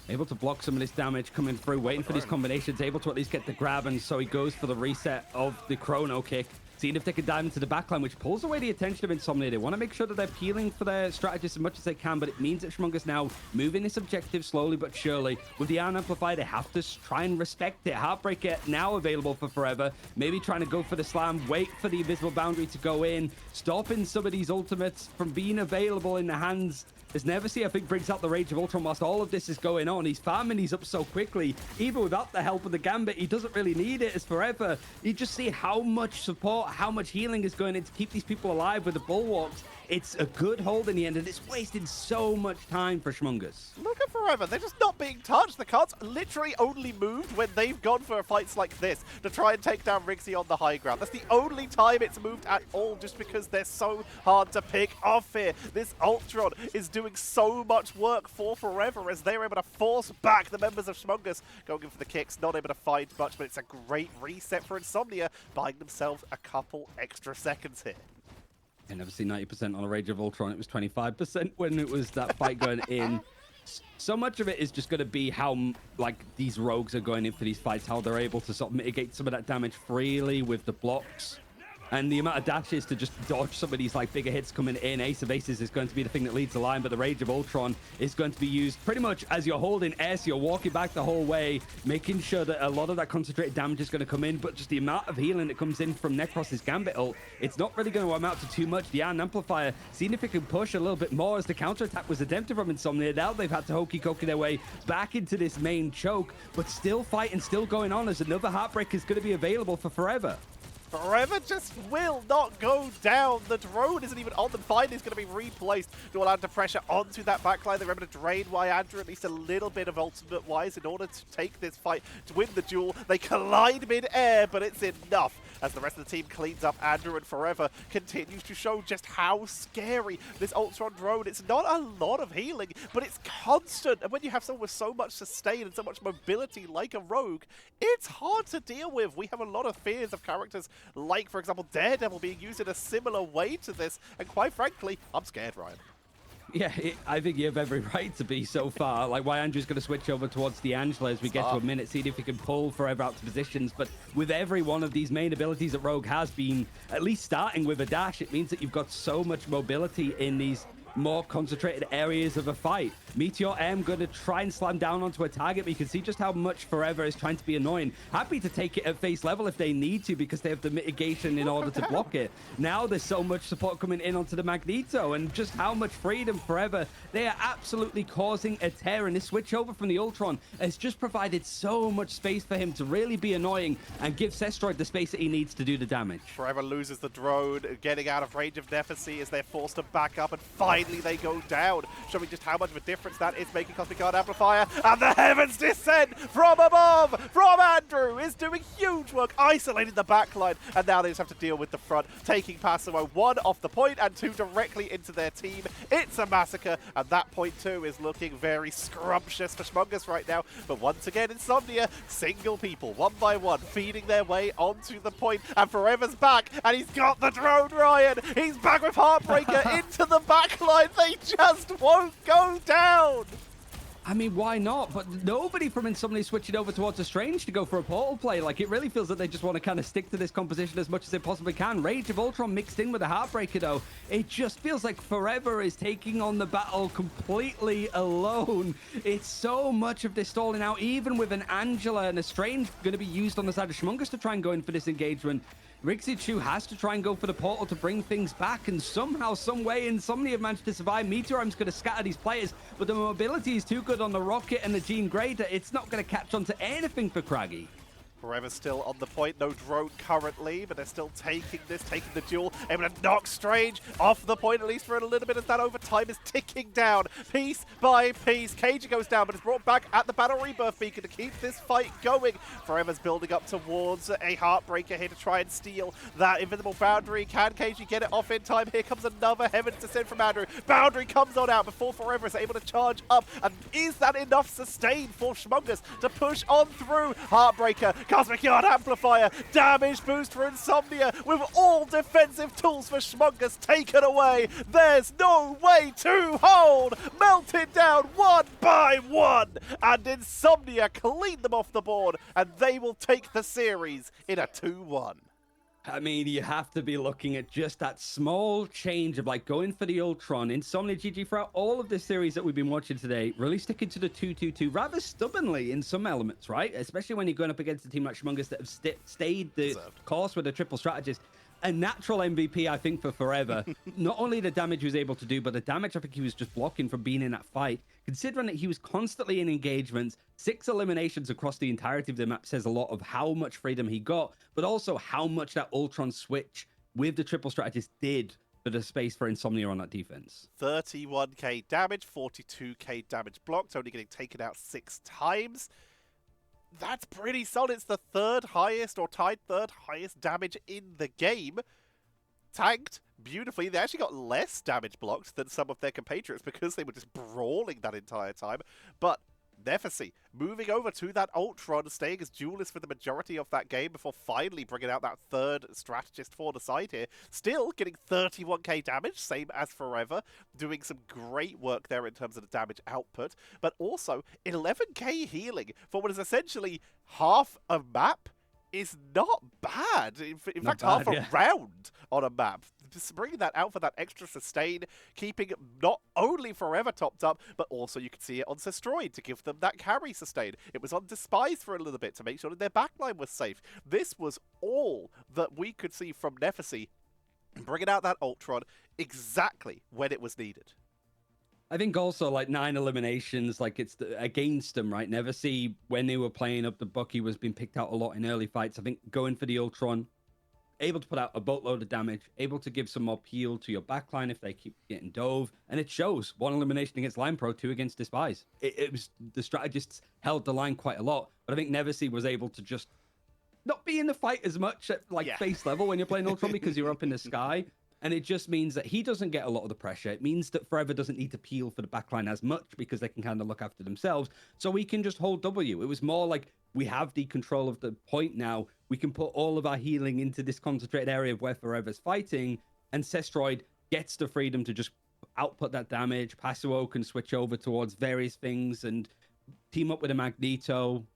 Able to block some of this damage coming through, waiting for these combinations, able to at least get the grab, and so he goes for the reset of the chrono kick. Seeing if they can dive into the backline, which pulls away the attention of Insomnia. They want to make sure that they're peeling for their strategists as much as they can, but it means that schmungus now moving this objective slowly but surely. With the Iron Amplifier, they have to try and respect it. Heartbreaker now available for Forever. Maybe trying to go for the slam, wait for the invisible boundary to go in, stopping some of these ultimates from being available in the hands. As Never See, I think, brings out the Rage of Ultron whilst all of this is going on. He's farming these up so quickly. Even without the help of the Gambit, he doesn't really need it as Forever. You just see how much support, how much healing is going in to keep these people alive with the bulwarks. It's a good hold in the end, and it's wasted so much time for schmungus. Look at Forever. They're just not being touched. The cards literally only moved when they've gone for fights like this to try and take down Riggsy on the high ground. That's the only time it's moved at all, just because they're so hard to pick off here. This Ultron is doing so much work for Forever as they're able to force back the members of schmungus, going in for the kicks, not able to find much, but it's a great reset for Insomnia, buying themselves a couple extra seconds here. I never see 90% on a Rage of Ultron. It was 25% when it was that fight going in. So much of it is just going to be how, like, these rogues are going in for these fights, how they're able to sort of mitigate some of that damage freely with the blocks. And the amount of dashes to just dodge some of these like bigger hits coming in. Ace of Aces is going to be the thing that leads the line, but the Rage of Ultron is going to be used pretty much as you're holding S, you're walking back the whole way, making sure that a lot of that concentrated damage is going to come in, but just the amount of healing that comes in from Necros's Gambit ult, it's not really going to amount to too much. The Iron Amplifier, seeing if it can push a little bit more as the counterattack was attempted from Insomnia. Now they've had to hokey-cokey their way back into this main choke, but still fighting, still going on as another Heartbreak is going to be available for Forever. Forever just will not go down. The drone isn't even on them. Finally, is going to be replaced to allow under pressure onto that backline. They remember to drain Andrew at least a little bit of ultimate-wise in order to take this fight to win the duel. They collide mid-air, but it's enough as the rest of the team cleans up Andrew, and Forever continues to show just how scary this Ultron drone. It's not a lot of healing, but it's constant. And when you have someone with so much sustain and so much mobility like a Rogue, it's hard to deal with. We have a lot of fears of characters like, for example, Daredevil being used in a similar way to this. And quite frankly, I'm scared, Ryan. Yeah, I think you have every right to be so far. Like, why Andrew's going to switch over towards the Angela as we get to a minute, see if he can pull Forever out to positions. But with every one of these main abilities that Rogue has been, at least starting with a dash, it means that you've got so much mobility in these more concentrated areas of a fight. Meteor M going to try and slam down onto a target, but you can see just how much Forever is trying to be annoying. Happy to take it at face level if they need to, because they have the mitigation in order to block it. Now there's so much support coming in onto the Magneto, and just how much freedom Forever. They are absolutely causing a tear, and this switch over from the Ultron has just provided so much space for him to really be annoying and give Sestroid the space that he needs to do the damage. Forever loses the drone, getting out of range of Nephesy as they're forced to back up, and finally they go down, showing just how much of a difference that is making. Cosmic Guard Amplifier, and the heavens descend from above from Andrew is doing huge work, isolating the backline, and now they just have to deal with the front, taking Passimo 1 off the point and 2 directly into their team. It's a massacre, and that point 2 is looking very scrumptious for schmungus right now. But once again, Insomnia, single people, one by one, feeding their way onto the point, and Forever's back, and he's got the drone, Ryan! He's back with Heartbreaker into the backline! They just won't go down! I mean, why not? But nobody from Insomnia switching over towards a Strange to go for a portal play. Like, it really feels that they just want to kind of stick to this composition as much as they possibly can. Rage of Ultron mixed in with a Heartbreaker, though. It just feels like Forever is taking on the battle completely alone. It's so much of this stalling out, even with an Angela and a Strange going to be used on the side of schmungus to try and go in for this engagement. Rixie has to try and go for the portal to bring things back, and somehow, some way, Insomnia have managed to survive. Meteor's going to scatter these players, but the mobility is too good on the Rocket and the Jean Grey that it's not going to catch on to anything for Craggy. Forever still on the point, no drone currently, but they're still taking the duel, able to knock Strange off the point, at least for a little bit, as that overtime is ticking down, piece by piece. Cage goes down, but it's brought back at the Battle Rebirth Beacon to keep this fight going. Forever's building up towards a Heartbreaker here to try and steal that invisible boundary. Can Cage get it off in time? Here comes another Heaven's Descent from Andrew. Boundary comes on out before Forever is able to charge up, and is that enough sustain for schmungus to push on through? Heartbreaker, Cosmic Guard Amplifier, damage boost for Insomnia, with all defensive tools for schmungus taken away. There's no way to hold. Melted down one by one, and Insomnia clean them off the board, and they will take the series in a 2-1. I mean, you have to be looking at just that small change of like going for the Ultron. Insomnia GG throughout all of this series that we've been watching today, really sticking to the 2-2-2 rather stubbornly in some elements, right? Especially when you're going up against a team like schmungus that have stayed the course with a triple strategist. A natural MVP, I think, for Forever. Not only the damage he was able to do, but the damage I think he was just blocking from being in that fight. Considering that he was constantly in engagements, 6 eliminations across the entirety of the map says a lot of how much freedom he got, but also how much that Ultron switch with the triple strategist did for the space for Insomnia on that defense. 31k damage, 42k damage blocked, only getting taken out 6 times. That's pretty solid. It's the third highest, or tied third highest damage in the game. Tanked beautifully. They actually got less damage blocked than some of their compatriots because they were just brawling that entire time. But Nephesy moving over to that Ultron, staying as duelist for the majority of that game before finally bringing out that third strategist for the side here. Still getting 31k damage, same as Forever, doing some great work there in terms of the damage output, but also 11k healing for what is essentially half a map is not bad. In fact, half a round on a map. Just bringing that out for that extra sustain, keeping not only Forever topped up, but also you can see it on Sestroid to give them that carry sustain. It was on Despise for a little bit to make sure that their backline was safe. This was all that we could see from Nephesy, bringing out that Ultron exactly when it was needed. I think also like 9 eliminations, like it's against them, right? Never see when they were playing up the Bucky was being picked out a lot in early fights. I think going for the Ultron able to put out a boatload of damage, able to give some more peel to your backline if they keep getting dove, and it shows. 1 elimination against Line Pro, 2 against Despise. It was the strategists held the line quite a lot, but I think Neversea was able to just not be in the fight as much at face level when you're playing Ultron because you're up in the sky. And it just means that he doesn't get a lot of the pressure. It means that Forever doesn't need to peel for the backline as much because they can kind of look after themselves. So we can just hold W. It was more like we have the control of the point now. We can put all of our healing into this concentrated area of where Forever's fighting. And Cestroid gets the freedom to just output that damage. Pasuo can switch over towards various things and team up with a Magneto.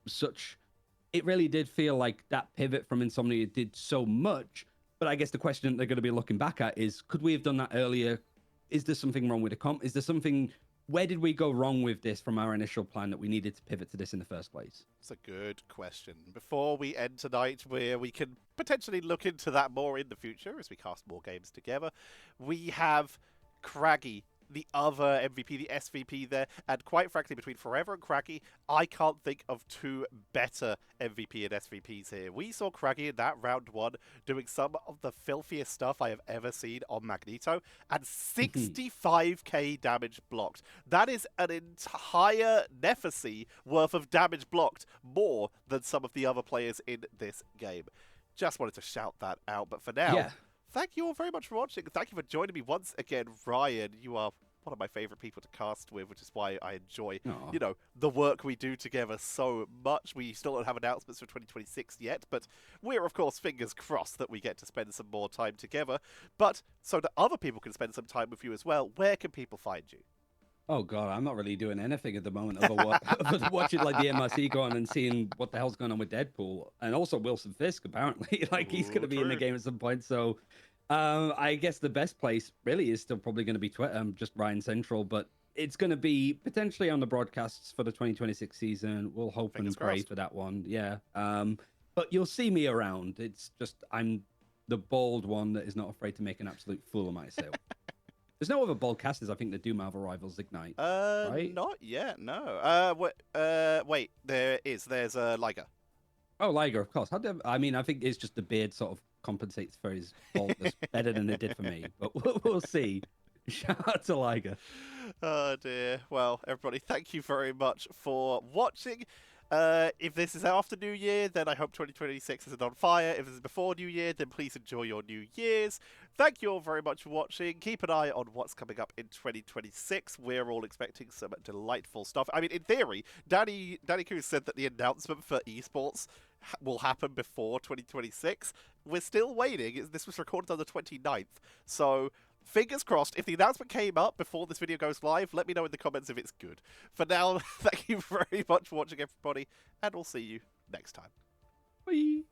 It really did feel like that pivot from Insomnia did so much. But I guess the question they're going to be looking back at is, could we have done that earlier? Is there something wrong with the comp? Is there something, where did we go wrong with this from our initial plan that we needed to pivot to this in the first place? It's a good question. Before we end tonight, where we can potentially look into that more in the future as we cast more games together, we have Craggy, the other MVP, the SVP there, and quite frankly, between Forever and Craggy, I can't think of 2 better MVP and SVPs here. We saw Craggy in that round 1 doing some of the filthiest stuff I have ever seen on Magneto, and 65k damage blocked. That is an entire Nephesy worth of damage blocked, more than some of the other players in this game. Just wanted to shout that out, but for now... Yeah. Thank you all very much for watching. Thank you for joining me once again, Ryan. You are one of my favorite people to cast with, which is why I enjoy, the work we do together so much. We still don't have announcements for 2026 yet, but we're, of course, fingers crossed that we get to spend some more time together. But so that other people can spend some time with you as well, where can people find you? Oh, God, I'm not really doing anything at the moment other than watching the MRC go on and seeing what the hell's going on with Deadpool. And also Wilson Fisk, apparently. He's going to be in the game at some point. So I guess the best place really is still probably going to be Twitter. I'm just Ryan Central. But it's going to be potentially on the broadcasts for the 2026 season. We'll hope and pray for that one. Yeah. But you'll see me around. It's just I'm the bald one that is not afraid to make an absolute fool of myself. There's no other bald casters, I think, that do Marvel Rivals Ignite. Right? Not yet, no. Wait, there is. There's Liger. Oh, Liger, of course. I think it's just the beard sort of compensates for his baldness better than it did for me. But we'll see. Shout out to Liger. Oh, dear. Well, everybody, thank you very much for watching. If this is after New Year, then I hope 2026 isn't on fire. If this is before New Year, then please enjoy your New Year's. Thank you all very much for watching. Keep an eye on what's coming up in 2026. We're all expecting some delightful stuff. I mean, in theory, Danny Cruz said that the announcement for esports will happen before 2026. We're still waiting. This was recorded on the 29th. So... fingers crossed, if the announcement came up before this video goes live, let me know in the comments if it's good. For now, thank you very much for watching, everybody, and we'll see you next time. Bye.